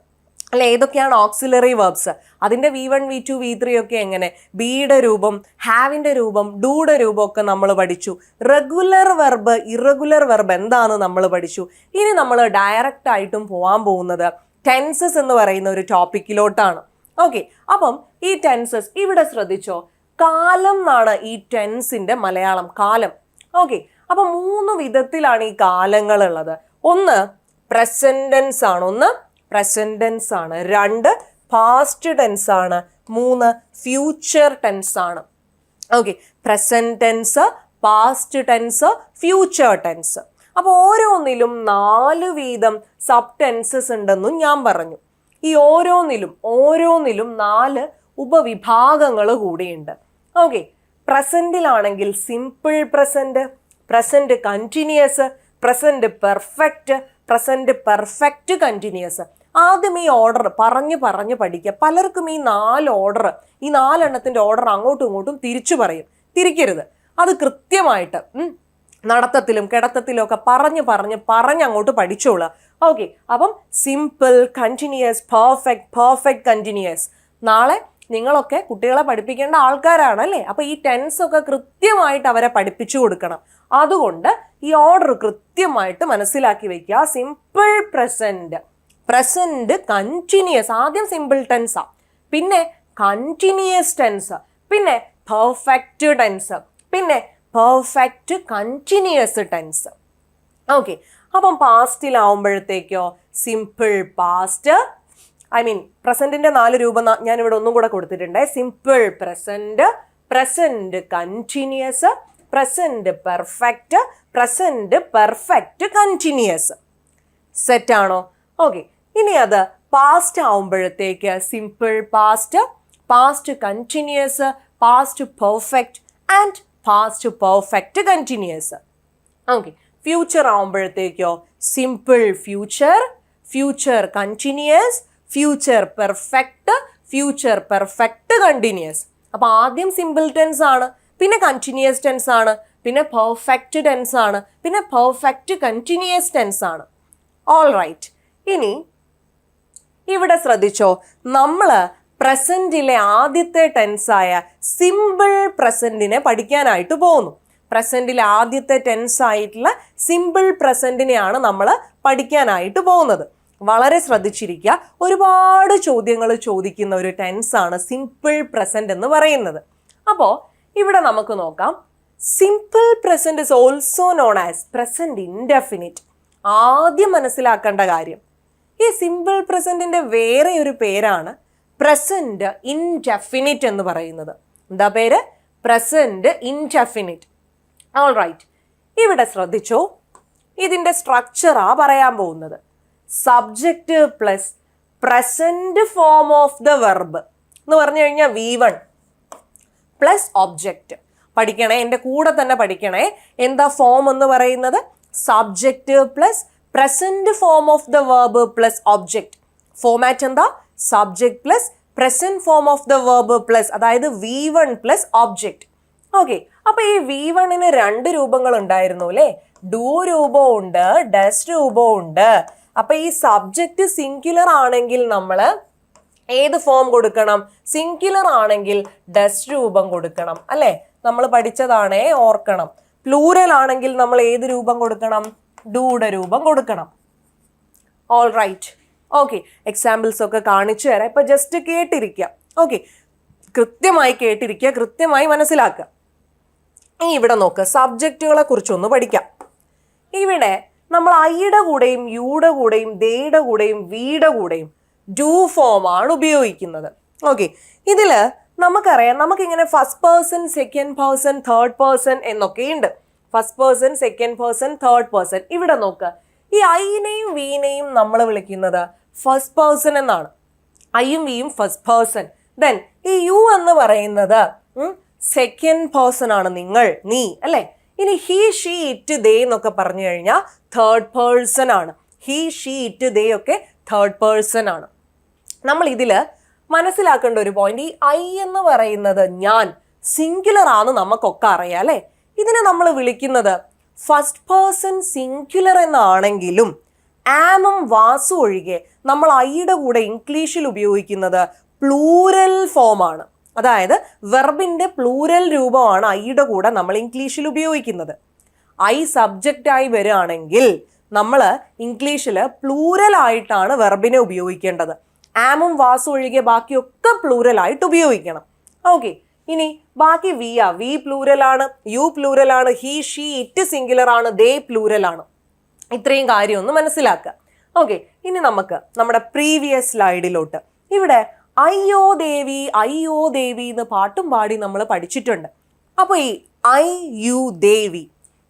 അല്ലെ, ഏതൊക്കെയാണ് ഓക്സിലറി വെർബ്സ്, അതിന്റെ V1 V2 V3 ഒക്കെ എങ്ങനെ, ബിയുടെ രൂപം, ഹാവിന്റെ രൂപം, ഡൂയുടെ രൂപം ഒക്കെ നമ്മൾ പഠിച്ചു. റെഗുലർ വെർബ്, ഇറഗുലർ വെർബ് എന്താണെന്ന് നമ്മൾ പഠിച്ചു. ഇനി നമ്മൾ ഡയറക്റ്റ് ആയിട്ടും പോകാൻ പോകുന്നത് ടെൻസസ് എന്ന് പറയുന്ന ഒരു ടോപ്പിക്കിലോട്ടാണ്. ഓക്കെ, അപ്പം ഈ ടെൻസസ് ഇവിടെ ശ്രദ്ധിച്ചോ, കാലം എന്നാണ് ഈ ടെൻസിന്റെ മലയാളം, കാലം. ഓക്കെ, അപ്പൊ 3 വിധത്തിലാണ് ഈ കാലങ്ങൾ ഉള്ളത്. ഒന്ന് പ്രസന്റ് ടെൻസ് ആണ്, ഒന്ന് പ്രസന്റ് ടെൻസ് ആണ്, 2 പാസ്റ്റ് ടെൻസ് ആണ്, 3 ഫ്യൂച്ചർ ടെൻസ് ആണ്. Okay, present tense, past tense, future tense. അപ്പൊ ഓരോന്നിലും 4 വീതം സബ് ടെൻസസ് ഉണ്ടെന്നും ഞാൻ പറഞ്ഞു. ഈ ഓരോന്നിലും 4 ഉപവിഭാഗങ്ങൾ കൂടിയുണ്ട്. ഓക്കെ, പ്രസന്റിലാണെങ്കിൽ simple present, present continuous, present perfect, present perfect continuous. ആദ്യം ഈ ഓർഡർ പറഞ്ഞു പഠിക്കുക. പലർക്കും ഈ 4 ഓർഡർ, ഈ 4 എണ്ണത്തിന്റെ ഓർഡർ അങ്ങോട്ടും ഇങ്ങോട്ടും തിരിച്ചു പറയും. തിരിക്കരുത്, അത് കൃത്യമായിട്ട് നടത്തത്തിലും കിടത്തത്തിലും ഒക്കെ പറഞ്ഞ് അങ്ങോട്ട് പഠിച്ചോളുക. ഓക്കെ, അപ്പം simple, continuous, perfect, perfect continuous. നാളെ നിങ്ങളൊക്കെ കുട്ടികളെ പഠിപ്പിക്കേണ്ട ആൾക്കാരാണ് അല്ലേ? അപ്പൊ ഈ ടെൻസ് ഒക്കെ കൃത്യമായിട്ട് അവരെ പഠിപ്പിച്ചു കൊടുക്കണം. അതുകൊണ്ട് ഈ ഓർഡർ കൃത്യമായിട്ട് മനസ്സിലാക്കി വെക്കുക. സിമ്പിൾ പ്രസന്റ്, പ്രസന്റ് കണ്ടിന്യൂസ്, ആദ്യം സിമ്പിൾ ടെൻസാ, പിന്നെ കണ്ടിന്യൂസ് ടെൻസ്, പിന്നെ പെർഫെക്റ്റ് ടെൻസ്, പിന്നെ പെർഫെക്റ്റ് കണ്ടിന്യൂസ് ടെൻസ്. ഓക്കെ, അപ്പം പാസ്റ്റിലാവുമ്പോഴത്തേക്കോ സിമ്പിൾ പാസ്റ്റ്, ഐ മീൻ പ്രസന്റിന്റെ 4 രൂപം ഞാൻ ഇവിടെ ഒന്നും കൂടെ കൊടുത്തിട്ടുണ്ട്. Simple present, present continuous, present perfect, present perfect continuous. Set ആണോ? ഓക്കെ, ഇനി അത് പാസ്റ്റ് ആവുമ്പോഴത്തേക്ക് simple past, past continuous, past perfect and past perfect continuous. Okay, future ആവുമ്പോഴത്തേക്കോ simple future, future continuous, future perfect, future perfect continuous. അപ്പൊ ആദ്യം simple tense ആണ്, പിന്നെ continuous tense ആണ്, പിന്നെ പെർഫെക്റ്റ് ടെൻസ് ആണ്, പിന്നെ പെർഫെക്റ്റ് കണ്ടിന്യൂസ് ടെൻസ് ആണ്. ഓൾ റൈറ്റ്, ഇനി ഇവിടെ ശ്രദ്ധിച്ചോ, നമ്മൾ പ്രസന്റിലെ ആദ്യത്തെ ടെൻസായ സിമ്പിൾ പ്രസന്റിനെ പഠിക്കാനായിട്ട് പോകുന്നു. പ്രസന്റിലെ ആദ്യത്തെ ടെൻസ് ആയിട്ടുള്ള സിമ്പിൾ പ്രസന്റിനെയാണ് നമ്മൾ പഠിക്കാനായിട്ട് പോകുന്നത്. വളരെ ശ്രദ്ധിച്ചിരിക്കുക, ഒരുപാട് ചോദ്യങ്ങൾ ചോദിക്കുന്ന ഒരു ടെൻസാണ് സിമ്പിൾ പ്രസന്റ് എന്ന് പറയുന്നത്. അപ്പോൾ ഇവിടെ നമുക്ക് നോക്കാം, simple present is also known as present indefinite. ആദ്യം മനസ്സിലാക്കേണ്ട കാര്യം, ഈ സിമ്പിൾ പ്രസന്റിന്റെ വേറെ ഒരു പേരാണ് പ്രസന്റ് ഇൻഡെഫിനിറ്റ് എന്ന് പറയുന്നത്. എന്താ പേര്? Present indefinite. ഓൾ റൈറ്റ്, ഇവിടെ ശ്രദ്ധിച്ചോ, ഇതിന്റെ സ്ട്രക്ചറാ പറയാൻ പോകുന്നത്. Subject plus present form of the verb എന്ന് പറഞ്ഞു കഴിഞ്ഞാൽ V1 പ്ലസ് ഒബ്ജക്റ്റ്. പഠിക്കണേ, എൻ്റെ കൂടെ തന്നെ പഠിക്കണേ. എന്താ ഫോം എന്ന് പറയുന്നത്? Subject plus present form of the verb plus object. Format എന്താ? Subject plus present form of the verb plus, അതായത് V1 പ്ലസ് ഒബ്ജക്റ്റ്. ഓക്കെ, അപ്പൊ ഈ V1ന് 2 രൂപങ്ങൾ ഉണ്ടായിരുന്നു അല്ലേ? ഡു രൂപവും ഉണ്ട്, ഡസ് രൂപവും ഉണ്ട്. അപ്പൊ ഈ സബ്ജക്റ്റ് സിംഗുലർ ആണെങ്കിൽ നമ്മൾ ഏത് ഫോം കൊടുക്കണം? സിംഗുലർ ആണെങ്കിൽ ഡസ് രൂപം കൊടുക്കണം അല്ലെ? നമ്മൾ പഠിച്ചതാണേ, ഓർക്കണം. പ്ലൂറൽ ആണെങ്കിൽ നമ്മൾ ഏത് രൂപം കൊടുക്കണം? ഡൂയുടെ രൂപം കൊടുക്കണം. ഓൾ റൈറ്റ്, ഓക്കെ, എക്സാമ്പിൾസ് ഒക്കെ കാണിച്ചു തരാം. ഇപ്പൊ ജസ്റ്റ് കേട്ടിരിക്കുക. ഓക്കെ, കൃത്യമായി കേട്ടിരിക്കുക, കൃത്യമായി മനസ്സിലാക്കുക. ഇനി ഇവിടെ നോക്കുക, സബ്ജക്റ്റുകളെ കുറിച്ചൊന്ന് പഠിക്കാം. ഇവിടെ നമ്മൾ ഐയുടെ കൂടെയും യുടെ കൂടെയും ദേയുടെ കൂടെയും വീയുടെ കൂടെയും ഡു ഫോം ആണ് ഉപയോഗിക്കുന്നത്. ഓക്കെ, ഇതില് നമുക്കറിയാം, നമുക്കിങ്ങനെ first person, second person, third person എന്നൊക്കെ ഉണ്ട്. First person, second person, third person. ഇവിടെ നോക്കുക, ഈ ഐനെയും വീനെയും നമ്മൾ വിളിക്കുന്നത് ഫസ്റ്റ് പേഴ്സൺ എന്നാണ്. ഐയും വിയും ഫസ്റ്റ് പേഴ്സൺ. ദെൻ ഈ യു എന്ന് പറയുന്നത് സെക്കൻഡ് പേഴ്സൺ ആണ്. നിങ്ങൾ, നീ അല്ലെ? ഇനി ഹി, ഷീ, ഇറ്റ്, ദേ എന്നൊക്കെ പറഞ്ഞു കഴിഞ്ഞാൽ തേർഡ് പേഴ്സൺ ആണ്. ഹി, ഷീ, ഇറ്റ്, ദേ ഒക്കെ തേർഡ് പേഴ്സൺ ആണ്. നമ്മൾ ഇതില് മനസ്സിലാക്കേണ്ട ഒരു പോയിന്റ്, ഈ ഐ എന്ന് പറയുന്നത് ഞാൻ, സിംഗുലർ ആണെന്ന് നമുക്കൊക്കെ അറിയാം അല്ലെ? ഇതിനെ നമ്മൾ വിളിക്കുന്നത് ഫസ്റ്റ് പേഴ്സൺ സിംഗുലർ എന്നാണെങ്കിലും ആമും വാസും ഒഴികെ നമ്മൾ ഐയുടെ കൂടെ ഇംഗ്ലീഷിൽ ഉപയോഗിക്കുന്നത് പ്ലൂരൽ ഫോം ആണ്. അതായത് വെർബിന്റെ പ്ലൂരൽ രൂപമാണ് ഐയുടെ കൂടെ നമ്മൾ ഇംഗ്ലീഷിൽ ഉപയോഗിക്കുന്നത്. ഐ സബ്ജക്റ്റായി വരികയാണെങ്കിൽ നമ്മൾ ഇംഗ്ലീഷിൽ പ്ലൂരൽ ആയിട്ടാണ് വെർബിനെ ഉപയോഗിക്കേണ്ടത്. ആമും വാസും ഒഴികെ ബാക്കിയൊക്കെ പ്ലൂരൽ ആയിട്ട് ഉപയോഗിക്കണം. ഓക്കെ, ഇനി ബാക്കി വിയാ, വി പ്ലൂരൽ ആണ്, യു പ്ലൂരൽ ആണ്, ഹി, ഷീ, ഇറ്റ് സിംഗുലർ ആണ്, ദേ പ്ലൂരൽ ആണ്. ഇത്രയും കാര്യം ഒന്ന് മനസ്സിലാക്കുക. ഓക്കെ, ഇനി നമുക്ക് നമ്മുടെ പ്രീവിയസ് സ്ലൈഡിലോട്ട്. ഇവിടെ അയ്യോ ദേവി, അയ്യോ ദേവി എന്ന് പാട്ടും പാടി നമ്മൾ പഠിച്ചിട്ടുണ്ട്. അപ്പോൾ ഈ ഐ, യു, ദേവി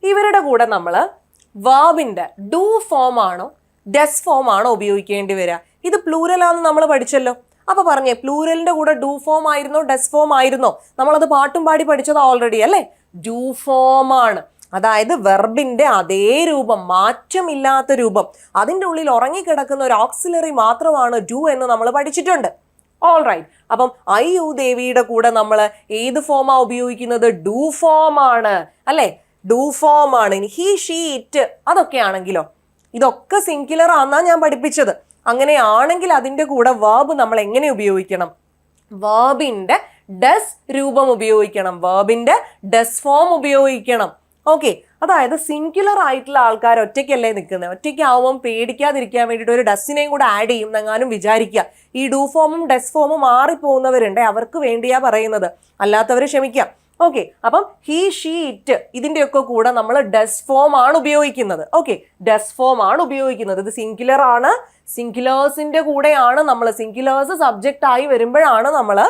ഇവരുടെ കൂടെ നമ്മൾ വേർബിന്റെ ഡു ഫോം ആണോ ഡസ് ഫോം ആണോ ഉപയോഗിക്കേണ്ടി വരിക? ഇത് പ്ലൂരലാന്ന് നമ്മൾ പഠിച്ചല്ലോ. അപ്പൊ പറഞ്ഞേ, പ്ലൂരലിന്റെ കൂടെ ഡു ഫോം ആയിരുന്നോ ഡസ് ഫോം ആയിരുന്നോ? നമ്മളത് പാട്ടും പാടി പഠിച്ചത് ഓൾറെഡി അല്ലേ? ഡു ഫോം ആണ്. അതായത് വെർബിന്റെ അതേ രൂപം, മാറ്റമില്ലാത്ത രൂപം, അതിൻ്റെ ഉള്ളിൽ ഉറങ്ങിക്കിടക്കുന്ന ഒരു ഓക്സിലറി മാത്രമാണ് ഡു എന്ന് നമ്മൾ പഠിച്ചിട്ടുണ്ട്. ഓൾ റൈറ്റ്, അപ്പം ഐ, യു, ദേവിയുടെ കൂടെ നമ്മൾ ഏത് ഫോമാ ഉപയോഗിക്കുന്നത്? ഡു ഫോം ആണ് അല്ലെ? ഡു ഫോം ആണ്. ഇനി ഹി, ഷീ, ഇറ്റ് അതൊക്കെ ആണെങ്കിലോ? ഇതൊക്കെ സിംഗുലർ ആണെന്നാ ഞാൻ പഠിപ്പിച്ചത്. അങ്ങനെയാണെങ്കിൽ അതിൻ്റെ കൂടെ വേർബ് നമ്മൾ എങ്ങനെ ഉപയോഗിക്കണം? വേർബിന്റെ ഡസ് രൂപം ഉപയോഗിക്കണം, വേർബിന്റെ ഡസ് ഫോം ഉപയോഗിക്കണം. ഓക്കെ, അതായത് സിംഗുലർ ആയിട്ടുള്ള ആൾക്കാർ ഒറ്റയ്ക്കല്ലേ നിൽക്കുന്നത്, ഒറ്റയ്ക്കാവുമ്പം പേടിക്കാതിരിക്കാൻ വേണ്ടിയിട്ട് ഒരു ഡസ്സിനെയും കൂടെ ആഡ് ചെയ്യും എന്നെങ്ങാനും വിചാരിക്കുക. ഈ ഡു ഫോമും ഡസ് ഫോമും മാറിപ്പോകുന്നവരുണ്ട്, അവർക്ക് വേണ്ടിയാ പറയുന്നത്, അല്ലാത്തവർ ക്ഷമിക്കാം. ഓക്കെ, അപ്പം ഹി ഷീ ഇറ്റ് ഇതിൻ്റെയൊക്കെ കൂടെ നമ്മൾ ഡസ് ഫോം ആണ് ഉപയോഗിക്കുന്നത്. ഓക്കെ, ഡസ് ഫോം ആണ് ഉപയോഗിക്കുന്നത്. ഇത് സിംഗുലർ ആണ്, സിംഗുലേഴ്സിന്റെ കൂടെയാണ് നമ്മൾ, സിംഗുലേഴ്സ് സബ്ജക്റ്റ് ആയി വരുമ്പോഴാണ് നമ്മൾ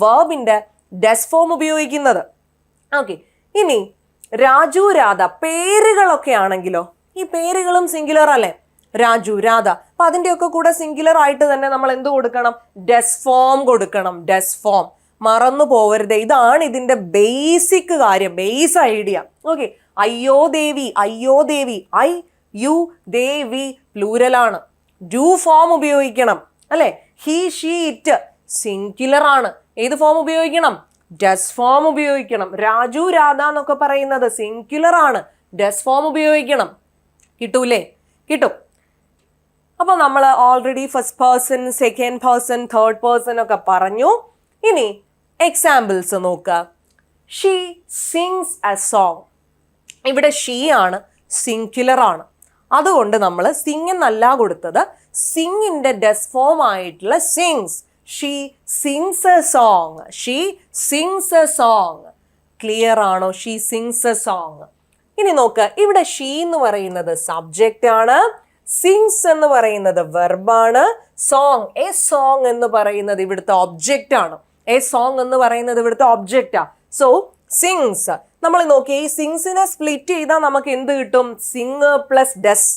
വേർബിന്റെ ഡസ് ഫോം ഉപയോഗിക്കുന്നത്. ഓക്കെ, ഇനി രാജു രാധ പേരുകളൊക്കെ ആണെങ്കിലോ, ഈ പേരുകളും സിംഗുലർ അല്ലേ, രാജു രാധ. അപ്പൊ അതിൻ്റെയൊക്കെ കൂടെ സിംഗുലർ ആയിട്ട് തന്നെ നമ്മൾ എന്ത് കൊടുക്കണം, ഡസ് ഫോം കൊടുക്കണം, ഡസ് ഫോം. മറന്നു പോവരുത്, ഇതാണ് ഇതിന്റെ ബേസിക് കാര്യം, ബേസ് ഐഡിയ. ഓക്കെ, അയ്യോ ദേവി, അയ്യോ ദേവി, ഐ യു ദേവി പ്ലൂരലാണ്, ഡു ഫോം ഉപയോഗിക്കണം അല്ലെ. ഹി ഷീ ഇറ്റ് സിംഗുലർ ആണ്, ഏത് ഫോം ഉപയോഗിക്കണം, ഡസ് ഫോം ഉപയോഗിക്കണം. രാജു രാധ എന്നൊക്കെ പറയുന്നത് സിംഗുലർ ആണ്, ഡസ് ഫോം ഉപയോഗിക്കണം. കിട്ടൂലേ? കിട്ടും. അപ്പൊ നമ്മൾ already first person, second person, third person ഒക്കെ പറഞ്ഞു. ഇനി എക്സാമ്പിൾസ് നോക്കുക. She sings a song. ഇവിടെ ഷീ ആണ്, സിംഗുലർ ആണ്, അതുകൊണ്ട് നമ്മൾ സിങ് എന്നല്ല കൊടുത്തത്, സിങ്ങിന്റെ ഡസ് ഫോം ആയിട്ടുള്ള sings. She sings a song, she sings a song. Clear ആണോ? She sings a song. ഇനി നോക്കുക, ഇവിടെ ഷീ എന്ന് പറയുന്നത് സബ്ജക്റ്റ് ആണ്, സിങ്സ് എന്ന് പറയുന്നത് വെർബാണ്, സോങ് എ സോങ് എന്ന് പറയുന്നത് ഇവിടുത്തെ ഒബ്ജക്റ്റ് ആണ്. എ സോങ് എന്ന് പറയുന്നത് ഇവിടുത്തെ ഒബ്ജക്റ്റാ. സോ സിങ്സ്, നമ്മൾ നോക്കി ഈ സിങ്സിനെ സ്പ്ലിറ്റ് ചെയ്താൽ നമുക്ക് എന്ത് കിട്ടും, സിങ് പ്ലസ് ഡസ്.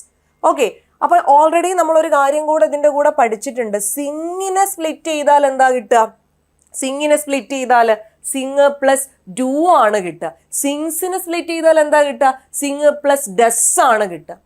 ഓക്കെ, അപ്പൊ ഓൾറെഡി നമ്മളൊരു കാര്യം കൂടെ ഇതിന്റെ കൂടെ പഠിച്ചിട്ടുണ്ട്, സിങ്ങിനെ സ്പ്ലിറ്റ് ചെയ്താൽ എന്താ കിട്ടുക, സിങ്ങിനെ സ്പ്ലിറ്റ് ചെയ്താൽ സിങ് പ്ലസ് ഡു ആണ് കിട്ടുക. സിങ്സിനെ സ്പ്ലിറ്റ് ചെയ്താൽ എന്താ കിട്ടുക, സിങ് പ്ലസ് ഡസ് ആണ് കിട്ടുക.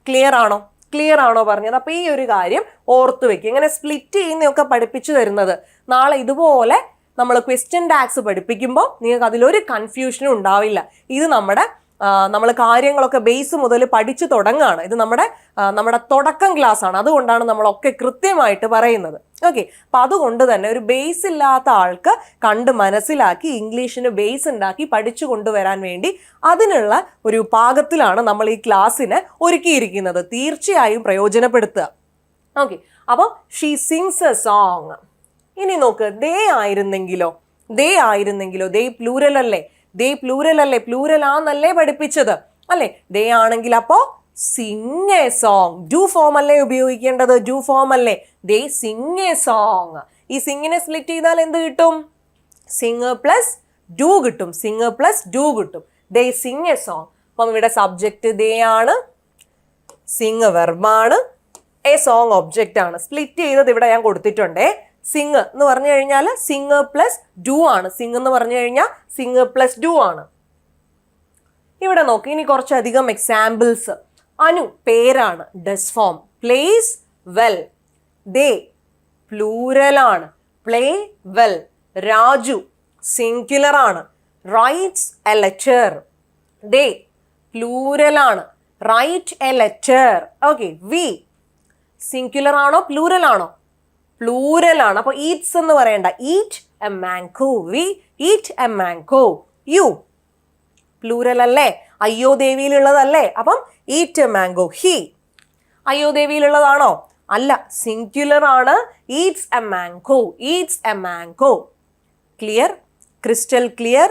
ക്ലിയർ ആണോ? ക്ലിയർ ആണോ പറഞ്ഞത്? അപ്പൊ ഈ ഒരു കാര്യം ഓർത്തു വെക്കുക. ഇങ്ങനെ സ്പ്ലിറ്റ് ചെയ്യുന്നതൊക്കെ പഠിപ്പിച്ചു തരുന്നത്, നാളെ ഇതുപോലെ നമ്മൾ ക്വസ്റ്റ്യൻ ടാക്സ് പഠിപ്പിക്കുമ്പോൾ നിങ്ങൾക്ക് അതിലൊരു കൺഫ്യൂഷനും ഉണ്ടാവില്ല. ഇത് നമ്മൾ കാര്യങ്ങളൊക്കെ ബേസ് മുതൽ പഠിച്ചു തുടങ്ങുകയാണ്. ഇത് നമ്മുടെ തുടക്കം ക്ലാസ് ആണ്, അതുകൊണ്ടാണ് നമ്മളൊക്കെ കൃത്യമായിട്ട് പറയുന്നത്. ഓക്കെ, അപ്പൊ അതുകൊണ്ട് തന്നെ ഒരു ബേസ് ഇല്ലാത്ത ആൾക്ക് കണ്ട് മനസ്സിലാക്കി ഇംഗ്ലീഷിന് ബേസ് ഉണ്ടാക്കി പഠിച്ചു കൊണ്ടുവരാൻ വേണ്ടി അതിനുള്ള ഒരു പാകത്തിലാണ് നമ്മൾ ഈ ക്ലാസ്സിനെ ഒരുക്കിയിരിക്കുന്നത്. തീർച്ചയായും പ്രയോജനപ്പെടുത്തുക. ഓക്കെ, അപ്പോൾ ഷീ സിങ്സ് എ സോങ്. ഇനി നോക്ക്, ദേ ആയിരുന്നെങ്കിലോ, ദേ ആയിരുന്നെങ്കിലോ, ദേ പ്ലൂരൽ അല്ലേ, ദേ പ്ലൂരൽ അല്ലേ, പ്ലൂരൽ ആന്നല്ലേ പഠിപ്പിച്ചത് അല്ലേ. ദേ ആണെങ്കിൽ അപ്പോ Singh a song, do form അല്ലേ ഉപയോഗിക്കേണ്ടത്, ഡു ഫോം അല്ലേ. ദേ സിങ് എ സോങ്. ഈ സിങ്ങിനെ സ്പ്ലിറ്റ് ചെയ്താൽ എന്ത് കിട്ടും, സിങ് പ്ലസ് ഡു കിട്ടും, സിങ് പ്ലസ് ഡു കിട്ടും. ദേ സിങ് എ സോങ്. അപ്പം ഇവിടെ സബ്ജക്റ്റ് ദേ ആണ്, സിങ് വെർബാണ്, എ സോങ് ഒബ്ജക്റ്റ് ആണ്. സ്പ്ലിറ്റ് ചെയ്തത് ഇവിടെ ഞാൻ കൊടുത്തിട്ടുണ്ടേ. സിങ് എന്ന് പറഞ്ഞു കഴിഞ്ഞാൽ സിങ് പ്ലസ് ഡു ആണ്, സിങ് എന്ന് പറഞ്ഞു കഴിഞ്ഞാൽ സിങ് പ്ലസ് ഡു ആണ്. ഇവിടെ നോക്കി, ഇനി കുറച്ചധികം എക്സാമ്പിൾസ്. അനു പേരാണ്, does form. Plays well, they പ്ലൂരലാണ്, പ്ലേ വെൽ. രാജു സിംഗുലർ ആണ്, റൈറ്റ്സ് എ ലെറ്റർ. ദേ പ്ലൂരലാണ്, write a letter. Okay, we singular ആണോ പ്ലൂരൽ ആണോ? പ്ലൂരൽ ആണ്. അപ്പൊ ഈറ്റ്സ് എന്ന് പറയണ്ട, eat a mango. We eat a mango. You plural അല്ലേ, അയ്യോ ദേവിയിലുള്ളതല്ലേ, അപ്പം ഈറ്റ് എ മാംഗോ. ഹി അയ്യോ ദേവിയിലുള്ളതാണോ? അല്ല, സിംഗുലർ ആണ്, Eats A mango, Eats A mango. Clear? Crystal clear?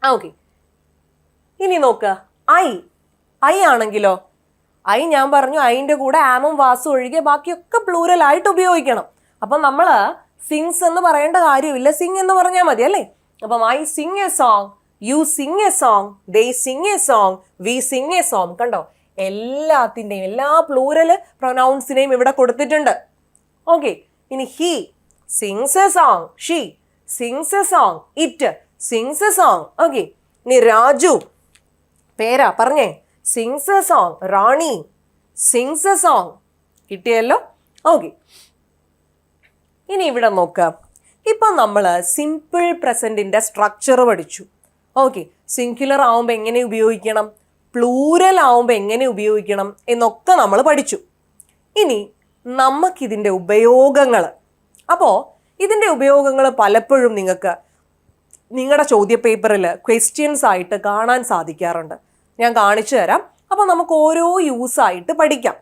Okay, ഇനി നോക്കുക, ഐ ആണെങ്കിലോ, ഐ ഞാൻ പറഞ്ഞു ഐൻ്റെ കൂടെ ആമും വാസും ഒഴികെ ബാക്കിയൊക്കെ പ്ലൂരൽ ആയിട്ട് ഉപയോഗിക്കണം. അപ്പം നമ്മൾ സിങ്സ് എന്ന് പറയേണ്ട കാര്യമില്ല, സിങ് എന്ന് പറഞ്ഞാൽ മതി അല്ലേ. അപ്പം I sing a song, you sing a song, they sing a song, we sing a song. കണ്ടോ, എല്ലാത്തിൻ്റെയും എല്ലാ പ്ലൂരൽ പ്രൊനൗൺസിനെയും ഇവിടെ കൊടുത്തിട്ടുണ്ട്. ഓക്കെ, ഇനി he sings a song, she sings a song, it sings a song. Okay, ഇനി രാജു പേരാ പറഞ്ഞേ, sings a song. Rani sings a song. കിട്ടിയല്ലോ? ഓക്കെ, ഇനി ഇവിടെ നോക്കാം. ഇപ്പം നമ്മൾ സിമ്പിൾ പ്രസൻറ്റിൻ്റെ സ്ട്രക്ചർ പഠിച്ചു. ഓക്കെ, സിംഗുലർ ആവുമ്പോൾ എങ്ങനെ ഉപയോഗിക്കണം, പ്ലൂരൽ ആവുമ്പോൾ എങ്ങനെ ഉപയോഗിക്കണം എന്നൊക്കെ നമ്മൾ പഠിച്ചു. ഇനി നമുക്കിതിൻ്റെ ഉപയോഗങ്ങൾ. അപ്പോൾ ഇതിൻ്റെ ഉപയോഗങ്ങൾ പലപ്പോഴും നിങ്ങൾക്ക് നിങ്ങളുടെ ചോദ്യപേപ്പറിൽ ക്വസ്റ്റ്യൻസ് ആയിട്ട് കാണാൻ സാധിക്കാറുണ്ട്. ഞാൻ കാണിച്ചു തരാം. അപ്പം നമുക്ക് ഓരോ യൂസായിട്ട് പഠിക്കാം.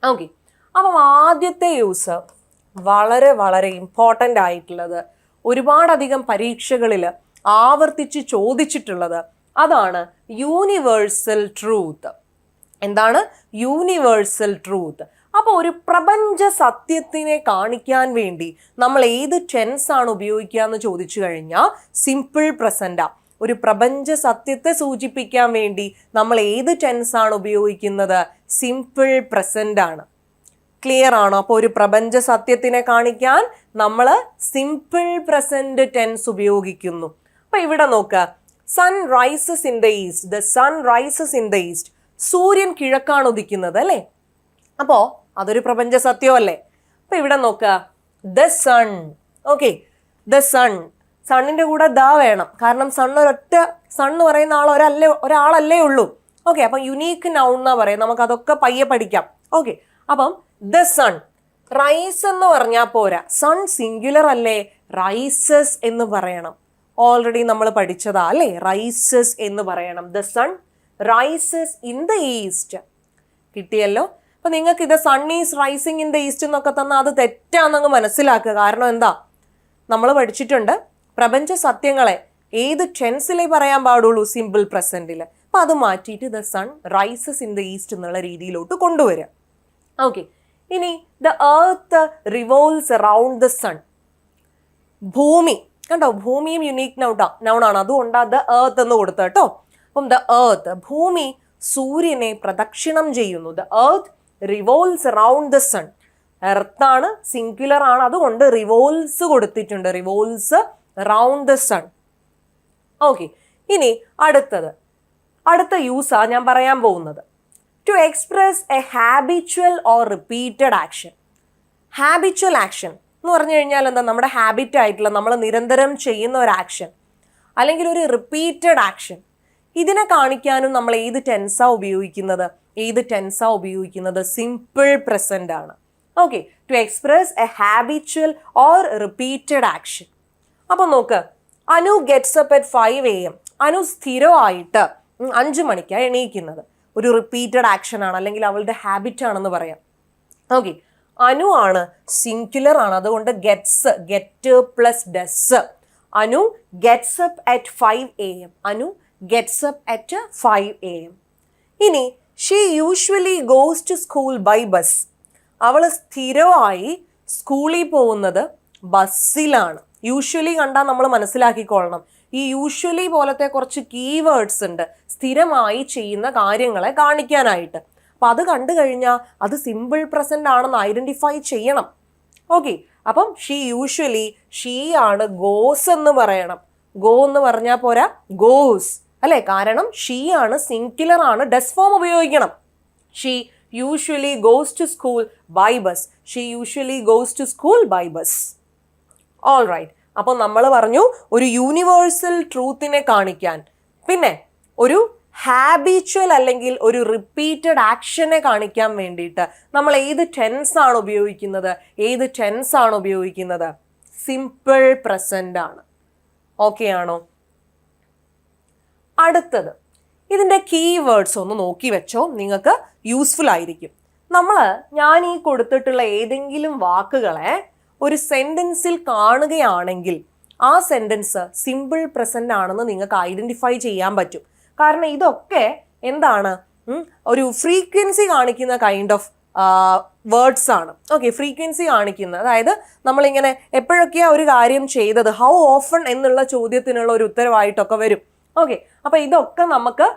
ഓക്കെ, അപ്പം ആദ്യത്തെ യൂസ് വളരെ വളരെ ഇമ്പോർട്ടൻ്റ് ആയിട്ടുള്ളത്, ഒരുപാടധികം പരീക്ഷകളിൽ ആവർത്തിച്ച് ചോദിച്ചിട്ടുള്ളത്, അതാണ് യൂണിവേഴ്സൽ ട്രൂത്ത്. എന്താണ് യൂണിവേഴ്സൽ ട്രൂത്ത്? അപ്പോൾ ഒരു പ്രപഞ്ച സത്യത്തിനെ കാണിക്കാൻ വേണ്ടി നമ്മൾ ഏത് ടെൻസ് ആണ് ഉപയോഗിക്കുക എന്ന് ചോദിച്ചു കഴിഞ്ഞാൽ സിമ്പിൾ പ്രസൻറ്റാ. ഒരു പ്രപഞ്ച സത്യത്തെ സൂചിപ്പിക്കാൻ വേണ്ടി നമ്മൾ ഏത് ടെൻസ് ആണ് ഉപയോഗിക്കുന്നത്? സിമ്പിൾ പ്രസന്റ് ആണ്. ക്ലിയർ ആണോ? അപ്പോൾ ഒരു പ്രപഞ്ച സത്യത്തിനെ കാണിക്കാൻ നമ്മൾ സിമ്പിൾ പ്രസന്റ് ടെൻസ് ഉപയോഗിക്കുന്നു. അപ്പോൾ ഇവിടെ നോക്കുക, sun rises in the east. The sun rises in the east. സൂര്യൻ കിഴക്കാണ് ഉദിക്കുന്നത് അല്ലേ? അപ്പോൾ അതൊരു പ്രപഞ്ച സത്യമല്ലേ? അപ്പോൾ ഇവിടെ നോക്കുക, the sun. Okay, the sun. സണ്ണിൻ്റെ കൂടെ ദ വേണം, കാരണം സൺ എന്ന് പറയുന്ന ഒരാളല്ലേ ഉള്ളൂ. ഓക്കെ, അപ്പം യുണീക്ക് നൗൺ എന്നാ പറയാം. നമുക്കതൊക്കെ പയ്യെ പഠിക്കാം. ഓക്കെ, അപ്പം ദ സൺ. റൈസ് എന്ന് പറഞ്ഞാൽ പോരാ, സൺ സിംഗുലർ അല്ലേ, റൈസസ് എന്ന് പറയണം. ഓൾറെഡി നമ്മൾ പഠിച്ചതാ അല്ലേ, റൈസസ് എന്ന് പറയണം. The sun rises in the east. കിട്ടിയല്ലോ? അപ്പം നിങ്ങൾക്ക് ഇത് sun is rising in the east എന്നൊക്കെ തന്നാൽ അത് തെറ്റാന്നങ്ങ് മനസ്സിലാക്കുക. കാരണം എന്താ, നമ്മൾ പഠിച്ചിട്ടുണ്ട് പ്രപഞ്ച സത്യങ്ങളെ ഏത് ടെൻസിലേ പറയാൻ പാടുള്ളൂ? സിമ്പിൾ പ്രസന്റിൽ. അപ്പം അത് മാറ്റിയിട്ട് the sun rises in the east എന്നുള്ള രീതിയിലോട്ട് കൊണ്ടുവരിക. ഓക്കെ, ഇനി the earth revolves around the sun. ഭൂമി കണ്ടോ, ഭൂമിയും യുണീക്ക് നൗണാണ്, അതുകൊണ്ടാ ദ എർത്ത് എന്ന് കൊടുത്ത കേട്ടോ. അപ്പം ദ എർത്ത്, ഭൂമി സൂര്യനെ പ്രദക്ഷിണം ചെയ്യുന്നു. The earth revolves around the sun. എർത്താണ്, സിംഗുലർ ആണ്, അതുകൊണ്ട് റിവോൾവ്സ് കൊടുത്തിട്ടുണ്ട്. Revolves around the sun. Okay, ഇനി അടുത്ത യൂസാ ഞാൻ പറയാൻ പോകുന്നത്. To express a habitual or repeated action. Habitual action എന്ന് പറഞ്ഞു കഴിഞ്ഞാൽ എന്താ? നമ്മുടെ ഹാബിറ്റ് ആയിട്ടുള്ള, നമ്മൾ നിരന്തരം ചെയ്യുന്ന ഒരു ആക്ഷൻ, അല്ലെങ്കിൽ ഒരു റിപ്പീറ്റഡ് ആക്ഷൻ. ഇതിനെ കാണിക്കാനും നമ്മൾ ഏത് ടെൻസാ ഉപയോഗിക്കുന്നത്? സിമ്പിൾ പ്രസന്റ് ആണ്. Okay, to express a habitual or repeated action. അപ്പം നോക്ക്, Anu gets up at 5 AM. Anu സ്ഥിരമായിട്ട് 5 മണിക്കാണ് എണീക്കുന്നത്. ഒരു റിപ്പീറ്റഡ് ആക്ഷൻ ആണ്, അല്ലെങ്കിൽ അവളുടെ ഹാബിറ്റ് ആണെന്ന് പറയാം. ഓക്കെ, അനു ആണ്, സിംഗുലർ ആണ്, അതുകൊണ്ട് get plus does. Anu gets up at 5 AM. Anu gets up at 5 AM. ഇനി she usually goes to school by bus. അവൾ സ്ഥിരമായി സ്കൂളിൽ പോകുന്നത് ബസ്സിലാണ്. യൂഷ്വലി കണ്ടാൽ നമ്മൾ മനസ്സിലാക്കിക്കൊള്ളണം. ഈ യൂഷ്വലി പോലത്തെ കുറച്ച് കീവേഡ്സ് ഉണ്ട് സ്ഥിരമായി ചെയ്യുന്ന കാര്യങ്ങളെ കാണിക്കാനായിട്ട്. അപ്പം അത് കണ്ടു കഴിഞ്ഞാൽ അത് സിമ്പിൾ പ്രസന്റ് ആണെന്ന് ഐഡന്റിഫൈ ചെയ്യണം. ഓക്കെ, അപ്പം ഷീ ആണ്, ഗോസ് എന്ന് പറയണം. ഗോ എന്ന് പറഞ്ഞാൽ പോരാ, ഗോസ് അല്ലേ, കാരണം ഷീ ആണ്, സിംഗുലർ ആണ്, ഡസ് ഫോം ഉപയോഗിക്കണം. She usually goes to school by bus. She usually goes to school by bus. All right. അപ്പോൾ നമ്മൾ പറഞ്ഞു ഒരു യൂണിവേഴ്സൽ ട്രൂത്തിനെ കാണിക്കാൻ, പിന്നെ ഒരു ഹാബിച്വൽ അല്ലെങ്കിൽ ഒരു റിപ്പീറ്റഡ് ആക്ഷനെ കാണിക്കാൻ വേണ്ടിയിട്ട് നമ്മൾ ഏത് ടെൻസ് ആണ് ഉപയോഗിക്കുന്നത്? സിമ്പിൾ പ്രസന്റ് ആണ്. ഓക്കെ ആണോ? അടുത്തത്, ഇതിൻ്റെ കീവേഡ്സ് ഒന്ന് നോക്കി വെച്ചോ, നിങ്ങൾക്ക് യൂസ്ഫുൾ ആയിരിക്കും. ഞാൻ ഈ കൊടുത്തിട്ടുള്ള ഏതെങ്കിലും വാക്കുകളെ ഒരു സെൻറ്റൻസിൽ കാണുകയാണെങ്കിൽ ആ സെൻറ്റൻസ് സിമ്പിൾ പ്രസന്റ് ആണെന്ന് നിങ്ങൾക്ക് ഐഡന്റിഫൈ ചെയ്യാൻ പറ്റും. കാരണം ഇതൊക്കെ എന്താണ്, ഒരു ഫ്രീക്വൻസി കാണിക്കുന്ന കൈൻഡ് ഓഫ് വേർഡ്സ് ആണ്. ഓക്കെ, ഫ്രീക്വൻസി കാണിക്കുന്നത്, അതായത് നമ്മളിങ്ങനെ എപ്പോഴൊക്കെയാണ് ഒരു കാര്യം ചെയ്തത്, ഹൗ ഓഫൺ എന്നുള്ള ചോദ്യത്തിനുള്ള ഒരു ഉത്തരവായിട്ടൊക്കെ വരും. ഓക്കെ, അപ്പം ഇതൊക്കെ നമുക്ക്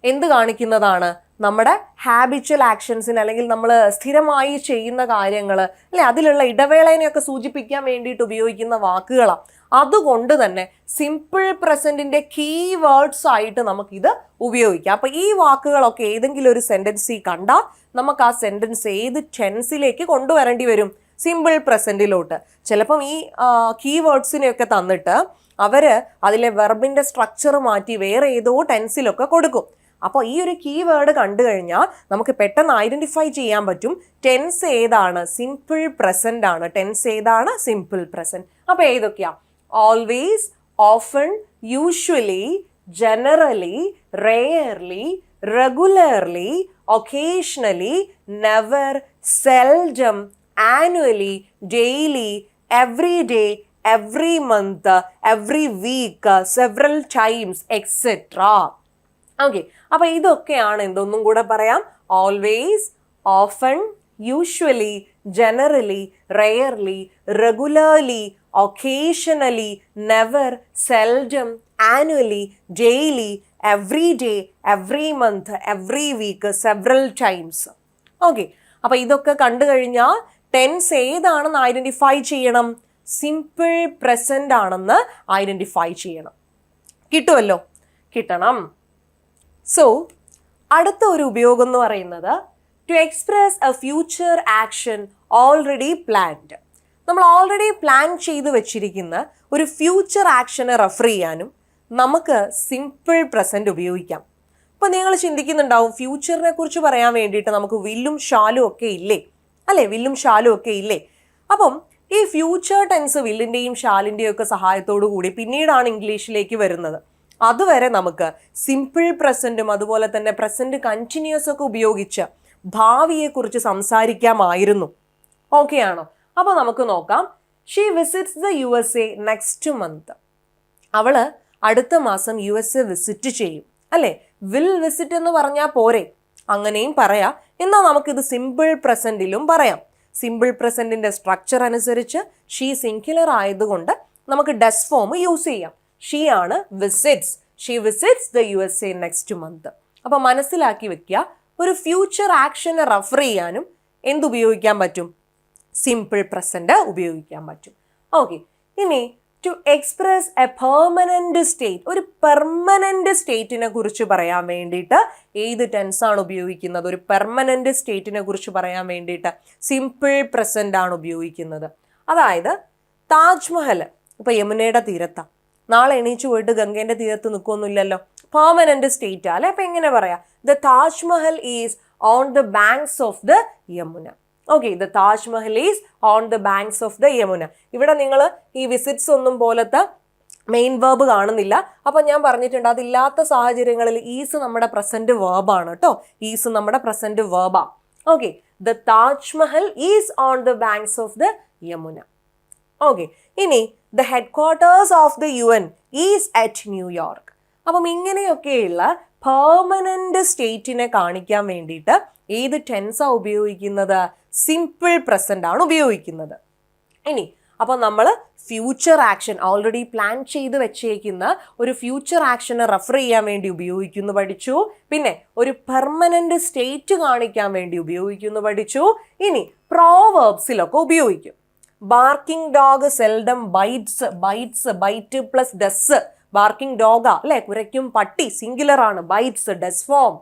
എന്ത് കാണിക്കുന്നതാണ്? നമ്മുടെ ഹാബിച്വൽ ആക്ഷൻസിന്, അല്ലെങ്കിൽ നമ്മൾ സ്ഥിരമായി ചെയ്യുന്ന കാര്യങ്ങൾ അല്ലെ, അതിലുള്ള ഇടവേളനെയൊക്കെ സൂചിപ്പിക്കാൻ വേണ്ടിയിട്ട് ഉപയോഗിക്കുന്ന വാക്കുകളാണ്. അതുകൊണ്ട് തന്നെ സിമ്പിൾ പ്രസന്റിന്റെ കീവേഡ്സ് ആയിട്ട് നമുക്കിത് ഉപയോഗിക്കാം. അപ്പം ഈ വാക്കുകളൊക്കെ ഏതെങ്കിലും ഒരു സെന്റൻസിൽ കണ്ടാൽ നമുക്ക് ആ സെന്റൻസ് ഏത് ടെൻസിലേക്ക് കൊണ്ടുവരേണ്ടി വരും? സിമ്പിൾ പ്രസന്റിലോട്ട്. ചിലപ്പം ഈ കീവേഡ്സിനെയൊക്കെ തന്നിട്ട് അതിലെ വെർബിന്റെ സ്ട്രക്ചർ മാറ്റി വേറെ ഏതോ ടെൻസിലൊക്കെ കൊടുക്കും. അപ്പോൾ ഈ ഒരു കീവേഡ് കണ്ടു കഴിഞ്ഞാൽ നമുക്ക് പെട്ടെന്ന് ഐഡന്റിഫൈ ചെയ്യാൻ പറ്റും ടെൻസ് ഏതാണ്, സിമ്പിൾ പ്രസന്റ് ആണ്. ടെൻസ് ഏതാണ്, സിമ്പിൾ പ്രസന്റ്. അപ്പോൾ ഏതൊക്കെയാ? Always, often, usually, generally, rarely, regularly, occasionally, never, seldom, annually, daily, every day, every month, every week, several times, etc. Okay, അപ്പോൾ ഇതൊക്കെയാണ് എന്തൊന്നും കൂടെ പറയാം. Always, often, usually, generally, rarely, regularly, occasionally, never, seldom, annually, daily, every day, every month, every week, several times. Okay, അപ്പോൾ ഇതൊക്കെ കണ്ടു കഴിഞ്ഞാൽ tense ഏതാണെന്ന് ഐഡന്റിഫൈ ചെയ്യണം. സിമ്പിൾ പ്രസന്റ് ആണെന്ന് ഐഡന്റിഫൈ ചെയ്യണം. കിട്ടുമല്ലോ? കിട്ടണം. സോ അടുത്ത ഒരു ഉപയോഗം എന്ന് പറയുന്നത് to express a future action already planned. നമ്മൾ ഓൾറെഡി പ്ലാൻ ചെയ്ത് വെച്ചിരിക്കുന്ന ഒരു ഫ്യൂച്ചർ ആക്ഷനെ റെഫർ ചെയ്യാനും നമുക്ക് സിമ്പിൾ പ്രസന്റ് ഉപയോഗിക്കാം. അപ്പോൾ നിങ്ങൾ ചിന്തിക്കുന്നുണ്ടാവും, ഫ്യൂച്ചറിനെ കുറിച്ച് പറയാൻ വേണ്ടിയിട്ട് നമുക്ക് വില്ലും ഷാലും ഒക്കെ ഇല്ലേ, അല്ലേ? വില്ലും ഷാലും ഒക്കെ ഇല്ലേ? അപ്പം ഈ ഫ്യൂച്ചർ ടെൻസ് വില്ലിൻ്റെയും ഷാലിൻ്റെയും ഒക്കെ സഹായത്തോടു കൂടി പിന്നീടാണ് ഇംഗ്ലീഷിലേക്ക് വരുന്നത്. അതുവരെ നമുക്ക് സിമ്പിൾ പ്രസന്റും അതുപോലെ തന്നെ പ്രസന്റ് കണ്ടിന്യൂസ് ഒക്കെ ഉപയോഗിച്ച് ഭാവിയെക്കുറിച്ച് സംസാരിക്കാമായിരുന്നു. ഓക്കെ ആണോ? അപ്പോൾ നമുക്ക് നോക്കാം. She visits the USA next month. അവള് അടുത്ത മാസം USA വിസിറ്റ് ചെയ്യും, അല്ലേ? വിൽ വിസിറ്റ് എന്ന് പറഞ്ഞാൽ പോരെ, അങ്ങനെയും പറയാം. എന്നാൽ നമുക്കിത് സിമ്പിൾ പ്രസന്റിലും പറയാം. സിമ്പിൾ പ്രസന്റിന്റെ സ്ട്രക്ചർ അനുസരിച്ച് ഷീ സിംഗുലർ ആയതുകൊണ്ട് നമുക്ക് ഡസ് ഫോം യൂസ് ചെയ്യാം. ഷീ ആണ് visits. She visits the USA next month. അപ്പൊ മനസ്സിലാക്കി വെക്കുക, ഒരു ഫ്യൂച്ചർ ആക്ഷനെ റെഫർ ചെയ്യാനും എന്തുപയോഗിക്കാൻ പറ്റും? സിമ്പിൾ പ്രസന്റ് ഉപയോഗിക്കാൻ പറ്റും. ഓക്കെ, ഇനി to express a permanent state, ഒരു പെർമനന്റ് സ്റ്റേറ്റിനെ കുറിച്ച് പറയാൻ വേണ്ടിയിട്ട് ഏത് ടെൻസ് ആണ് ഉപയോഗിക്കുന്നത്? ഒരു പെർമനന്റ് സ്റ്റേറ്റിനെ കുറിച്ച് പറയാൻ വേണ്ടിയിട്ട് സിമ്പിൾ പ്രസന്റ് ആണ് ഉപയോഗിക്കുന്നത്. അതായത് താജ്മഹൽ ഇപ്പൊ യമുനയുടെ തീരത്താ, നാളെ എണീച്ചു പോയിട്ട് ഗംഗേന്റെ തീരത്ത് നിൽക്കൊന്നുമില്ലല്ലോ, പെർമനന്റ് സ്റ്റേറ്റ് അല്ലെ. അപ്പൊ എങ്ങനെ പറയാ? The Taj Mahal is on the banks of the Yamuna. Okay, the Taj Mahal is on the banks of the Yamuna. ഇവിടെ നിങ്ങൾ ഈ വിസിറ്റ്സ് ഒന്നും പോലത്തെ മെയിൻ വേർബ് കാണുന്നില്ല. അപ്പൊ ഞാൻ പറഞ്ഞിട്ടുണ്ട്, അതില്ലാത്ത സാഹചര്യങ്ങളിൽ ഈസ് നമ്മുടെ പ്രസന്റ് വേർബാണ് കേട്ടോ. ഈസ് നമ്മുടെ പ്രസന്റ് വേർബാ. Okay, the Taj Mahal is on the banks of the Yamuna. Okay, ഇനി the headquarters of the UN is at New York. അപ്പം ഇങ്ങനെയൊക്കെയുള്ള പെർമനന്റ് സ്റ്റേറ്റിനെ കാണിക്കാൻ വേണ്ടിയിട്ട് ഏത് ടെൻസാ ഉപയോഗിക്കുന്നത്? സിമ്പിൾ പ്രസന്റ് ആണ് ഉപയോഗിക്കുന്നത്. ഇനി അപ്പോൾ നമ്മൾ ഫ്യൂച്ചർ ആക്ഷൻ ഓൾറെഡി പ്ലാൻ ചെയ്ത് വെച്ചേക്കുന്ന ഒരു ഫ്യൂച്ചർ ആക്ഷനെ റെഫർ ചെയ്യാൻ വേണ്ടി ഉപയോഗിക്കുന്നു പഠിച്ചു. പിന്നെ ഒരു പെർമനന്റ് സ്റ്റേറ്റ് കാണിക്കാൻ വേണ്ടി ഉപയോഗിക്കുന്നു പഠിച്ചു. ഇനി പ്രോവേർബ്സിലൊക്കെ ഉപയോഗിക്കും. Barking dog seldom bites. Bites, bite plus does. Barking ഡോഗാ അല്ലെ, കുരയ്ക്കും പട്ടി, സിംഗുലർ ആണ്. Bites, does form.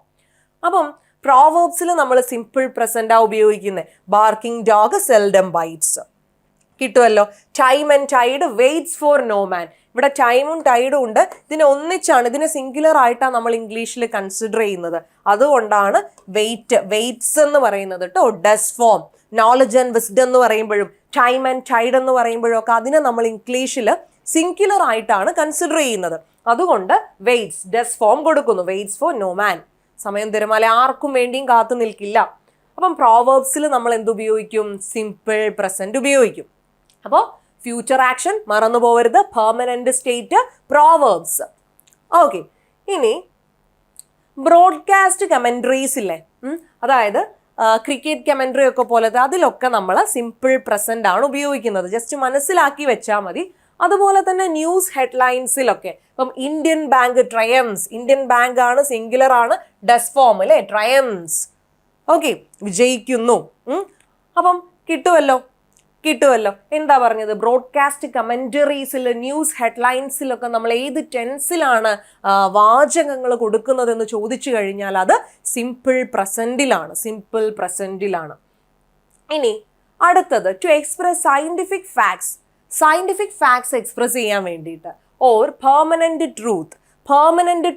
അപ്പം പ്രോവേർബ്സിൽ നമ്മൾ സിമ്പിൾ പ്രസന്റാ ഉപയോഗിക്കുന്നത്. Barking dog seldom bites. കിട്ടുമല്ലോ. Time and tide waits for no man. ഇവിടെ ടൈമും ടൈഡും ഉണ്ട്. ഇതിനെ ഒന്നിച്ചാണ്, ഇതിനെ സിംഗുലർ ആയിട്ടാണ് നമ്മൾ ഇംഗ്ലീഷിൽ കൺസിഡർ ചെയ്യുന്നത്. അതുകൊണ്ടാണ് വെയിറ്റ്സ് എന്ന് പറയുന്നത് കേട്ടോ. Does form. Knowledge and wisdom എന്ന് പറയുമ്പോഴും ടൈം ആൻഡ് ടൈഡ് എന്ന് പറയുമ്പോഴും ഒക്കെ അതിനെ നമ്മൾ ഇംഗ്ലീഷിൽ സിംഗുലർ ആയിട്ടാണ് കൺസിഡർ ചെയ്യുന്നത്. അതുകൊണ്ട് വെയിറ്റ്സ്, ഡസ് ഫോം കൊടുക്കുന്നു. Waits for no man. സമയം തിരമാല ആർക്കും വേണ്ടിയും കാത്തു നിൽക്കില്ല. അപ്പം പ്രോവേർബ്സിൽ നമ്മൾ എന്തുപയോഗിക്കും? സിമ്പിൾ പ്രസന്റ് ഉപയോഗിക്കും. അപ്പോൾ ഫ്യൂച്ചർ ആക്ഷൻ മറന്നു പോകരുത്. Permanent state, proverbs. ഓക്കെ, ഇനി ബ്രോഡ്കാസ്റ്റ് കമൻട്രീസ് ഇല്ലേ, അതായത് ക്രിക്കറ്റ് കമൻട്രി ഒക്കെ പോലത്തെ, അതിലൊക്കെ നമ്മൾ സിമ്പിൾ പ്രസന്റ് ആണ് ഉപയോഗിക്കുന്നത്. ജസ്റ്റ് മനസ്സിലാക്കി വെച്ചാൽ മതി. അതുപോലെ തന്നെ ന്യൂസ് ഹെഡ്ലൈൻസിലൊക്കെ ഇപ്പം Indian bank Triumph's. Indian bank ആണ്, സിംഗുലർ ആണ്, ഡസ് ഫോം അല്ലേ, ട്രയംസ്. ഓക്കെ, വിജയിക്കുന്നു. അപ്പം കിട്ടുമല്ലോ. എന്താ പറഞ്ഞത്? ബ്രോഡ്കാസ്റ്റ് കമന്ററീസിൽ, ന്യൂസ് ഹെഡ്ലൈൻസിലൊക്കെ നമ്മൾ ഏത് ടെൻസിലാണ് വാചകങ്ങൾ കൊടുക്കുന്നതെന്ന് ചോദിച്ചു കഴിഞ്ഞാൽ അത് സിമ്പിൾ പ്രസന്റിലാണ്. ഇനി അടുത്തത് to express scientific facts. Scientific facts express ചെയ്യാൻ വേണ്ടിയിട്ട് ഓർ പെർമനന്റ്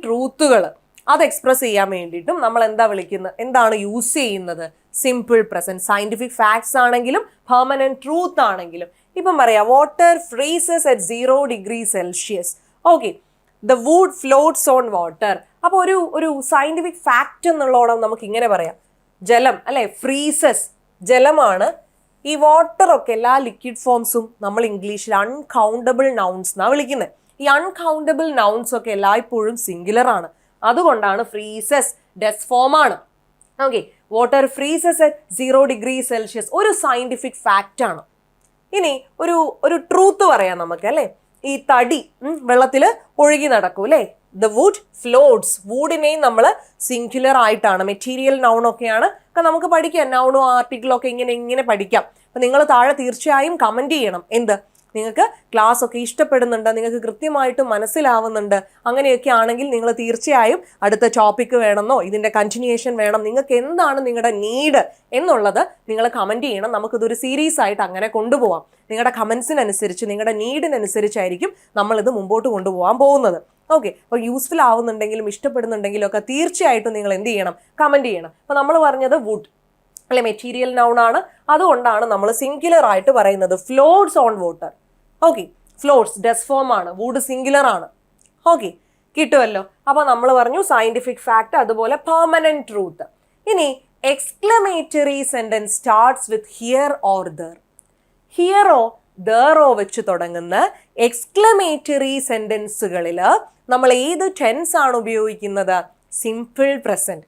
ട്രൂത്തുകൾ അത് എക്സ്പ്രസ് ചെയ്യാൻ വേണ്ടിയിട്ടും നമ്മൾ എന്താണ് യൂസ് ചെയ്യുന്നത്? Simple present. സയന്റിഫിക് ഫാക്ട്സ് ആണെങ്കിലും പെർമനന്റ് ട്രൂത്ത് ആണെങ്കിലും. ഇപ്പം പറയാം, water freezes at 0 degrees Celsius. Okay, the wood floats on water. അപ്പോൾ ഒരു സയന്റിഫിക് ഫാക്റ്റ് എന്നുള്ളതോടെ നമുക്ക് ഇങ്ങനെ പറയാം, ജലം അല്ലെ ഫ്രീസസ്, ജലമാണ്. ഈ വാട്ടർ ഒക്കെ എല്ലാ ലിക്വിഡ് ഫോംസും നമ്മൾ ഇംഗ്ലീഷിൽ അൺകൗണ്ടബിൾ നൗൺസ് എന്നാണ് വിളിക്കുന്നത്. ഈ അൺകൗണ്ടബിൾ നൗൺസ് ഒക്കെ എല്ലായ്പ്പോഴും സിംഗുലർ ആണ്. അതുകൊണ്ടാണ് ഫ്രീസസ് ഡെസ് ഫോം ആണ്. Okay, water freezes at 0 degrees Celsius ഒരു സയന്റിഫിക് ഫാക്റ്റ് ആണ്. ഇനി ഒരു ട്രൂത്ത് പറയാം നമുക്ക് അല്ലേ. ഈ തടി വെള്ളത്തിൽ ഒഴുകി നടക്കും അല്ലേ. The wood floats. വൂഡിനെയും നമ്മൾ സിംഗുലർ ആയിട്ടാണ്, മെറ്റീരിയൽ നൗൺ ഒക്കെയാണ് നമുക്ക് പഠിക്കാം. നൗണോ ആർട്ടിക്കിളോ ഒക്കെ ഇങ്ങനെ പഠിക്കാം. അപ്പം നിങ്ങൾ താഴെ തീർച്ചയായും കമൻറ്റ് ചെയ്യണം. നിങ്ങൾക്ക് ക്ലാസ് ഒക്കെ ഇഷ്ടപ്പെടുന്നുണ്ട്, നിങ്ങൾക്ക് കൃത്യമായിട്ട് മനസ്സിലാവുന്നുണ്ട്, അങ്ങനെയൊക്കെ ആണെങ്കിൽ നിങ്ങൾ തീർച്ചയായും അടുത്ത ടോപ്പിക്ക് വേണമെന്നോ ഇതിൻ്റെ കണ്ടിന്യൂഷൻ വേണം, നിങ്ങൾക്ക് എന്താണ് നിങ്ങളുടെ നീഡ് എന്നുള്ളത് നിങ്ങൾ കമൻറ്റ് ചെയ്യണം. നമുക്കിതൊരു സീരീസ് ആയിട്ട് അങ്ങനെ കൊണ്ടുപോകാം. നിങ്ങളുടെ കമൻസിനനുസരിച്ച്, നിങ്ങളുടെ നീഡിനനുസരിച്ചായിരിക്കും നമ്മളിത് മുമ്പോട്ട് കൊണ്ടുപോകാൻ പോകുന്നത്. ഓക്കെ, അപ്പോൾ യൂസ്ഫുൾ ആവുന്നുണ്ടെങ്കിലും ഇഷ്ടപ്പെടുന്നുണ്ടെങ്കിലും ഒക്കെ തീർച്ചയായിട്ടും നിങ്ങൾ എന്ത് ചെയ്യണം? കമൻറ്റ് ചെയ്യണം. അപ്പോൾ നമ്മൾ പറഞ്ഞത് വുഡ് അല്ലെ മെറ്റീരിയൽ നൗൺ ആണ്. അതുകൊണ്ടാണ് നമ്മൾ സിംഗുലർ ആയിട്ട് പറയുന്നത് floats on water. Okay, floats does form ആണ്, വുഡ് സിംഗുലർ ആണ്. ഓക്കെ, കിട്ടുമല്ലോ. അപ്പോൾ നമ്മൾ പറഞ്ഞു സയന്റിഫിക് ഫാക്ട്, അതുപോലെ പെർമനന്റ് ട്രൂത്ത്. ഇനി exclamatory sentence starts with here or there. ഹിയറോ ദറോ വെച്ച് തുടങ്ങുന്ന എക്സ്ക്ലമേറ്ററി സെന്റൻസുകളിൽ നമ്മൾ ഏത് ടെൻസ് ആണ് ഉപയോഗിക്കുന്നത്? Simple present.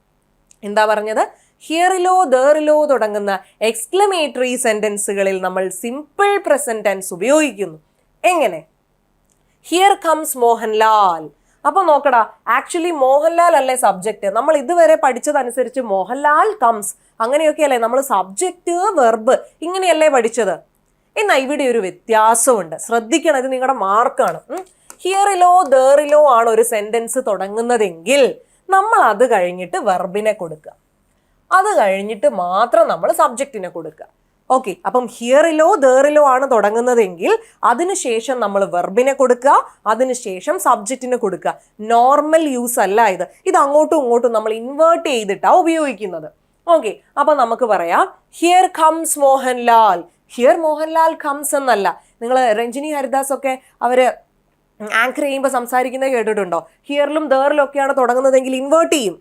എന്താ പറഞ്ഞത്? ഹിയറിലോ ദറിലോ തുടങ്ങുന്ന എക്സ്ക്ലമേറ്ററി സെന്റൻസുകളിൽ നമ്മൾ സിമ്പിൾ പ്രസന്റ് ടെൻസ് ഉപയോഗിക്കുന്നു. എങ്ങനെ? Here comes Mohanlal. അപ്പൊ നോക്കടാ, ആക്ച്വലി മോഹൻലാൽ അല്ലേ സബ്ജക്റ്റ്. നമ്മൾ ഇതുവരെ പഠിച്ചതനുസരിച്ച് മോഹൻലാൽ കംസ് അങ്ങനെയൊക്കെ അല്ലേ നമ്മൾ സബ്ജക്റ്റ് വെർബ് ഇങ്ങനെയല്ലേ പഠിച്ചത്. എന്നാൽ ഇവിടെ ഒരു വ്യത്യാസമുണ്ട്, ശ്രദ്ധിക്കണം, ഇത് നിങ്ങളുടെ മാർക്കാണ്. ഹിയറിലോ ദറിലോ ആണ് ഒരു സെന്റൻസ് തുടങ്ങുന്നതെങ്കിൽ നമ്മൾ അത് കഴിഞ്ഞിട്ട് വെർബിനെ കൊടുക്കുക, അത് കഴിഞ്ഞിട്ട് മാത്രം നമ്മൾ സബ്ജക്റ്റിനെ കൊടുക്കുക. ഓക്കെ, അപ്പം ഹിയറിലോ ദറിലോ ആണ് തുടങ്ങുന്നതെങ്കിൽ അതിനുശേഷം നമ്മൾ വെർബിനെ കൊടുക്കുക, അതിനുശേഷം സബ്ജക്റ്റിനെ കൊടുക്കുക. നോർമൽ യൂസ് അല്ല ഇത് അങ്ങോട്ടും ഇങ്ങോട്ടും നമ്മൾ ഇൻവേർട്ട് ചെയ്തിട്ടാണ് ഉപയോഗിക്കുന്നത്. ഓക്കെ, അപ്പൊ നമുക്ക് പറയാം here comes Mohanlal. Here Mohanlal comes എന്നല്ല. നിങ്ങൾ രഞ്ജിനി ഹരിദാസ് ഒക്കെ അവര് ആങ്കർ ചെയ്യുമ്പോൾ സംസാരിക്കുന്നത് കേട്ടിട്ടുണ്ടോ? ഹിയറിലും ദറിലും ഒക്കെയാണ് തുടങ്ങുന്നതെങ്കിൽ ഇൻവേർട്ട് ചെയ്യും.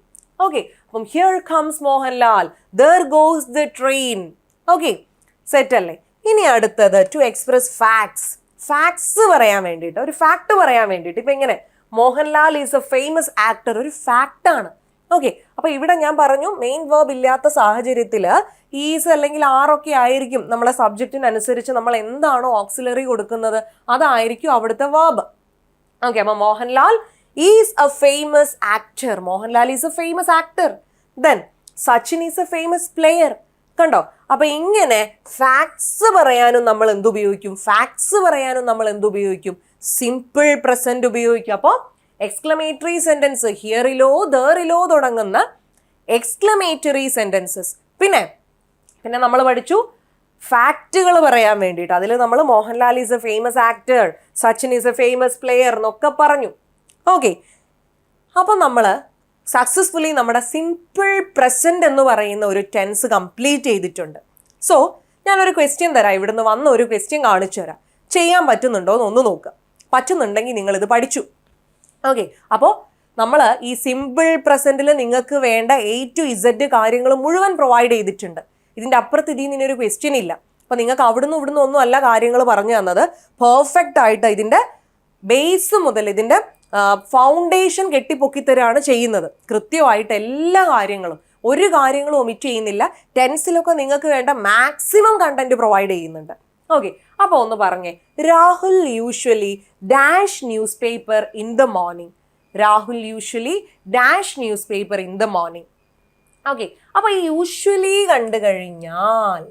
ഓക്കെ, അപ്പം here comes Mohanlal, there goes the train. Okay, set അല്ലേ? ഇനി അടുത്തത് ടു എക്സ്പ്രസ് ഫാക്ട്സ്. ഫാക്ട്സ് പറയാൻ വേണ്ടിയിട്ട്, ഒരു ഫാക്ട് പറയാൻ വേണ്ടിയിട്ട്. ഇപ്പൊ ഇങ്ങനെ Mohanlal is A famous actor, ഒരു ഫാക്ട് ആണ്. ഓക്കെ, അപ്പൊ ഇവിടെ ഞാൻ പറഞ്ഞു മെയിൻ വേർബ് ഇല്ലാത്ത സാഹചര്യത്തിൽ ഈസ് അല്ലെങ്കിൽ ആറൊക്കെ ആയിരിക്കും നമ്മളെ സബ്ജക്റ്റിനനുസരിച്ച് നമ്മൾ എന്താണോ ഓക്സിലറി കൊടുക്കുന്നത് അതായിരിക്കും അവിടുത്തെ വേർബ്. ഓക്കെ, അപ്പൊ Mohanlal is A famous actor. Mohanlal is A famous actor. Then Sachin is A famous player. കണ്ടോ? അപ്പൊ ഇങ്ങനെ ഫാക്ട്സ് പറയാനും നമ്മൾ എന്തുപയോഗിക്കും? ഫാക്ട്സ് പറയാനും നമ്മൾ എന്തുപയോഗിക്കും? സിമ്പിൾ പ്രസന്റ് ഉപയോഗിക്കും. അപ്പോൾ എക്സ്ക്ലമേറ്ററി സെന്റൻസ് ഹിയറിലോ ദറിലോ തുടങ്ങുന്ന എക്സ്ക്ലമേറ്ററി സെന്റൻസസ്. പിന്നെ നമ്മൾ പഠിച്ചു ഫാക്റ്റുകൾ പറയാൻ വേണ്ടിയിട്ട്. അതിൽ നമ്മൾ Mohanlal is A famous actor, Sachin is A famous player എന്നൊക്കെ പറഞ്ഞു. ഓക്കെ, അപ്പം നമ്മൾ സക്സസ്ഫുള്ളി നമ്മുടെ സിമ്പിൾ പ്രസന്റ് എന്ന് പറയുന്ന ഒരു ടെൻസ് കംപ്ലീറ്റ് ചെയ്തിട്ടുണ്ട്. സോ ഞാനൊരു ക്വസ്റ്റ്യൻ തരാം, ഇവിടുന്ന് വന്ന ഒരു ക്വസ്റ്റ്യൻ കാണിച്ചു തരാം. ചെയ്യാൻ പറ്റുന്നുണ്ടോ എന്ന് ഒന്ന് നോക്കുക. പറ്റുന്നുണ്ടെങ്കിൽ നിങ്ങളിത് പഠിച്ചു. ഓക്കെ, അപ്പോൾ നമ്മൾ ഈ സിമ്പിൾ പ്രസന്റിൽ നിങ്ങൾക്ക് വേണ്ട A to Z കാര്യങ്ങൾ മുഴുവൻ പ്രൊവൈഡ് ചെയ്തിട്ടുണ്ട്. ഇതിൻ്റെ അപ്പുറത്ത് ഇതിൽ നിന്നൊരു ക്വസ്റ്റ്യൻ ഇല്ല. അപ്പോൾ നിങ്ങൾക്ക് അവിടുന്ന് ഇവിടുന്ന് ഒന്നും അല്ല കാര്യങ്ങൾ പറഞ്ഞു തന്നത്. പെർഫെക്റ്റ് ആയിട്ട് ഇതിൻ്റെ ബേസ് മുതൽ ഇതിൻ്റെ ഫൗണ്ടേഷൻ കെട്ടിപ്പൊക്കിത്തരാണ് ചെയ്യുന്നത്. കൃത്യമായിട്ട് എല്ലാ കാര്യങ്ങളും, ഒരു കാര്യങ്ങളും ഒമിറ്റ് ചെയ്യുന്നില്ല. ടെൻസിലൊക്കെ നിങ്ങൾക്ക് വേണ്ട മാക്സിമം കണ്ടന്റ് പ്രൊവൈഡ് ചെയ്യുന്നുണ്ട്. ഓക്കെ, അപ്പോൾ ഒന്ന് പറഞ്ഞേ, Rahul usually dash news paper in the morning. Rahul usually dash news paper in the morning. Okay, അപ്പോൾ ഈ യൂഷ്വലി കണ്ടു കഴിഞ്ഞാൽ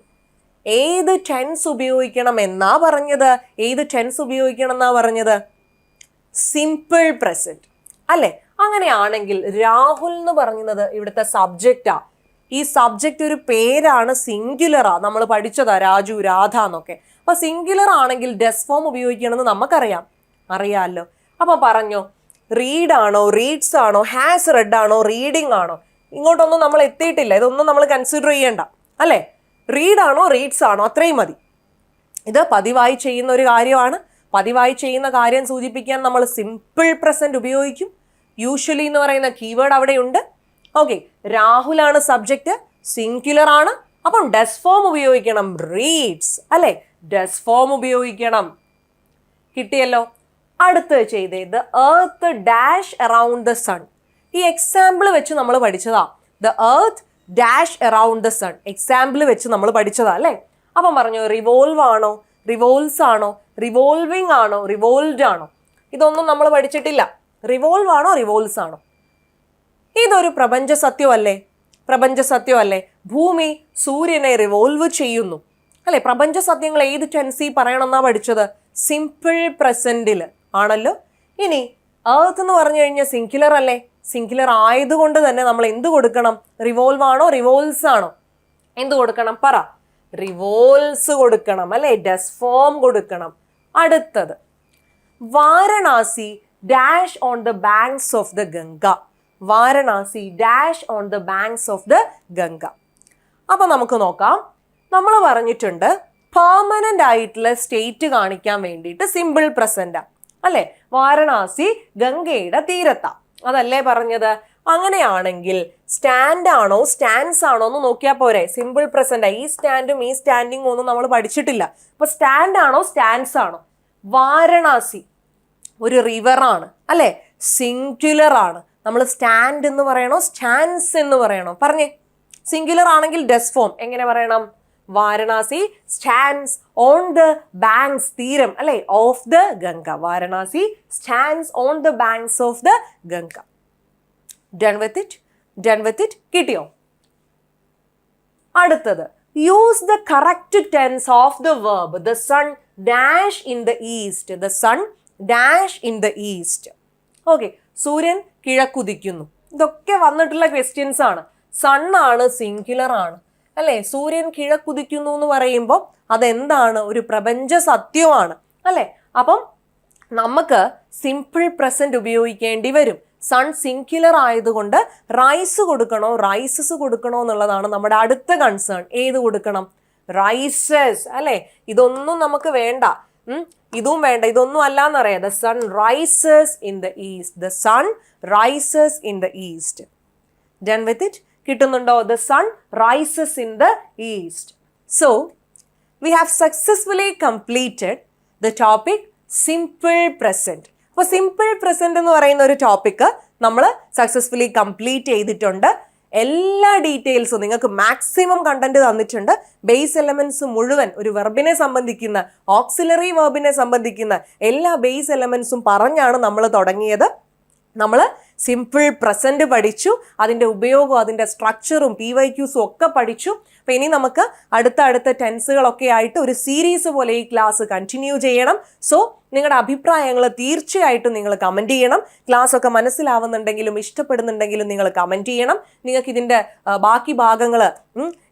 ഏത് ടെൻസ് ഉപയോഗിക്കണം എന്നാ പറഞ്ഞത്? ഏത് ടെൻസ് ഉപയോഗിക്കണം എന്നാ പറഞ്ഞത്? സിമ്പിൾ പ്രസന്റ് അല്ലേ? അങ്ങനെയാണെങ്കിൽ രാഹുൽ എന്ന് പറയുന്നത് ഇവിടുത്തെ സബ്ജക്റ്റാ. ഈ സബ്ജക്റ്റ് ഒരു പേരാണ്, സിംഗുലറാ. നമ്മൾ പഠിച്ചതാ രാജു രാധ എന്നൊക്കെ. അപ്പൊ സിംഗുലർ ആണെങ്കിൽ ഡെസ് ഫോം ഉപയോഗിക്കണമെന്ന് നമുക്കറിയാമല്ലോ. അപ്പൊ പറഞ്ഞോ, റീഡ് ആണോ, റീഡ്സ് ആണോ, ഹാസ് റെഡ് ആണോ, റീഡിംഗ് ആണോ, ഇങ്ങോട്ടൊന്നും നമ്മൾ എത്തിയിട്ടില്ല. ഇതൊന്നും നമ്മൾ കൺസിഡർ ചെയ്യേണ്ട അല്ലേ. റീഡ് ആണോ, റീഡ്സ് ആണോ, അത്രയും മതി. ഇത് പതിവായി ചെയ്യുന്ന ഒരു കാര്യമാണ്. പതിവായി ചെയ്യുന്ന കാര്യം സൂചിപ്പിക്കാൻ നമ്മൾ സിമ്പിൾ പ്രസന്റ് ഉപയോഗിക്കും. യൂഷ്വലി എന്ന് പറയുന്ന കീവേഡ് അവിടെയുണ്ട്. ഓക്കെ, രാഹുലാണ് സബ്ജക്റ്റ്, സിംഗുലർ ആണ്. അപ്പം ഡസ് ഫോം ഉപയോഗിക്കണം, റീഡ്സ് അല്ലെ, ഡസ് ഫോം ഉപയോഗിക്കണം. കിട്ടിയല്ലോ. അടുത്ത് ചെയ്തത് earth dash around the sun. ഈ എക്സാമ്പിൾ വെച്ച് നമ്മൾ പഠിച്ചതാ. The earth dash around the sun example വെച്ച് നമ്മൾ പഠിച്ചതാ അല്ലേ. അപ്പം പറഞ്ഞു റിവോൾവ് ആണോ, റിവോൾവ്സ് ആണോ, റിവോൾവിംഗ് ആണോ, റിവോൾവ്ഡ് ആണോ, ഇതൊന്നും നമ്മൾ പഠിച്ചിട്ടില്ല. റിവോൾവ് ആണോ, റിവോൾവ്സ് ആണോ? ഇതൊരു പ്രപഞ്ച സത്യമല്ലേ, പ്രപഞ്ച സത്യമല്ലേ. ഭൂമി സൂര്യനെ റിവോൾവ് ചെയ്യുന്നു അല്ലെ. പ്രപഞ്ച സത്യങ്ങൾ ഏത് ടെൻസി പറയണമെന്നാ പഠിച്ചത്? സിമ്പിൾ പ്രസന്റിൽ ആണല്ലോ. ഇനി എർത്ത് എന്ന് പറഞ്ഞു കഴിഞ്ഞാൽ സിംഗുലർ അല്ലേ. സിംഗുലർ ആയതുകൊണ്ട് തന്നെ നമ്മൾ എന്ത് കൊടുക്കണം? റിവോൾവ് ആണോ, റിവോൾവ്സ് ആണോ? എന്ത് കൊടുക്കണം പറ? റിവോൾവ്സ് കൊടുക്കണം അല്ലെ, ഡസ് ഫോം കൊടുക്കണം. അടുത്തത് Varanasi dash on the banks of the Ganga. Varanasi dash on the banks of the Ganga. അപ്പൊ നമുക്ക് നോക്കാം. നമ്മൾ പറഞ്ഞിട്ടുണ്ട് പെർമനന്റ് ആയിട്ടുള്ള സ്റ്റേറ്റ് കാണിക്കാൻ വേണ്ടിയിട്ട് സിമ്പിൾ പ്രസന്റാ അല്ലെ. വാരണാസി ഗംഗയുടെ തീരത്താ, അതല്ലേ പറഞ്ഞത്? അങ്ങനെയാണെങ്കിൽ സ്റ്റാൻഡ് ആണോ, സ്റ്റാൻഡ്സ് ആണോ എന്ന് നോക്കിയാൽ പോരെ. Simple present. ഈ സ്റ്റാൻഡും ഈ സ്റ്റാൻഡിങ്ങും ഒന്നും നമ്മൾ പഠിച്ചിട്ടില്ല. അപ്പൊ സ്റ്റാൻഡ് ആണോ, സ്റ്റാൻഡ്സ് ആണോ? വാരണാസി ഒരു റിവർ ആണ് അല്ലെ, സിംഗുലർ ആണ്. നമ്മൾ സ്റ്റാൻഡ് എന്ന് പറയണോ, സ്റ്റാൻഡ്സ് എന്ന് പറയണോ? പറഞ്ഞേ. സിംഗുലർ ആണെങ്കിൽ ഡസ് ഫോം എങ്ങനെ പറയണം? Varanasi stands on the banks, തീരം അല്ലെ, of the Ganga. Varanasi stands on the banks of the Ganga. Done with it, done with it. കിട്ടിയോ? അടുത്തത് use the correct tense of the verb the sun dash in the east. The sun dash in the east. Okay, സൂര്യൻ കിഴക്കുദിക്കുന്നു. ഇതൊക്കെ വന്നിട്ടുള്ള questions ആണ്. Sun ആണ്, singular ആണ് അല്ലെ. സൂര്യൻ കിഴക്കുദിക്കുന്നു എന്ന് പറയുമ്പോൾ അതെന്താണ്? ഒരു പ്രപഞ്ച സത്യമാണ് അല്ലെ. അപ്പം നമുക്ക് സിമ്പിൾ പ്രസന്റ് ഉപയോഗിക്കേണ്ടി വരും. സൺ സിംഗുലർ ആയതുകൊണ്ട് റൈസ് കൊടുക്കണോ, റൈസസ് കൊടുക്കണോ എന്നുള്ളതാണ് നമ്മുടെ അടുത്ത കൺസേൺ. ഏത് കൊടുക്കണം? റൈസസ് അല്ലെ. ഇതൊന്നും നമുക്ക് വേണ്ട, ഇതും വേണ്ട, ഇതൊന്നും അല്ലാന്നറിയാം. The sun rises in the east. The sun rises in the east. Done with it. കിട്ടുന്നുണ്ടോ? The sun rises in the east. So we have successfully completed the topic simple present. അപ്പോൾ സിമ്പിൾ പ്രസന്റ് എന്ന് പറയുന്ന ഒരു topic നമ്മൾ successfully complete ചെയ്തിട്ടുണ്ട്. എല്ലാ ഡീറ്റെയിൽസും നിങ്ങൾക്ക് മാക്സിമം കണ്ടന്റ് തന്നിട്ടുണ്ട്. ബേസ് എലമെന്റ്സ് മുഴുവൻ, ഒരു വെർബിനെ സംബന്ധിക്കുന്ന, ഓക്സിലറി വെർബിനെ സംബന്ധിക്കുന്ന എല്ലാ ബേസ് എലമെന്റ്സും പറഞ്ഞാണ് നമ്മൾ തുടങ്ങിയത്. നമ്മൾ സിമ്പിൾ പ്രസന്റ് പഠിച്ചു, അതിൻ്റെ ഉപയോഗവും അതിൻ്റെ സ്ട്രക്ചറും PYQസും ഒക്കെ പഠിച്ചു. അപ്പോൾ ഇനി നമുക്ക് അടുത്ത ടെൻസുകളൊക്കെ ആയിട്ട് ഒരു സീരീസ് പോലെ ഈ ക്ലാസ് കണ്ടിന്യൂ ചെയ്യണം. സോ നിങ്ങളുടെ അഭിപ്രായങ്ങൾ തീർച്ചയായിട്ടും നിങ്ങൾ കമൻറ്റ് ചെയ്യണം. ക്ലാസ് ഒക്കെ മനസ്സിലാവുന്നുണ്ടെങ്കിലും ഇഷ്ടപ്പെടുന്നുണ്ടെങ്കിലും നിങ്ങൾ കമൻറ്റ് ചെയ്യണം. നിങ്ങൾക്ക് ഇതിൻ്റെ ബാക്കി ഭാഗങ്ങൾ,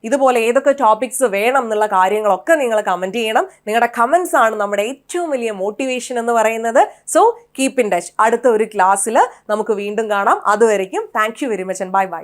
ഇതുപോലെ ഏതൊക്കെ ടോപ്പിക്സ് വേണം എന്നുള്ള കാര്യങ്ങളൊക്കെ നിങ്ങൾ കമൻറ്റ് ചെയ്യണം. നിങ്ങളുടെ കമൻസ് ആണ് നമ്മുടെ ഏറ്റവും വലിയ മോട്ടിവേഷൻ എന്ന് പറയുന്നത്. So keep in touch. അടുത്ത ഒരു ക്ലാസ്സിൽ നമുക്ക് വീണ്ടും കാണാം. അതുവരയ്ക്കും thank you very much and bye by.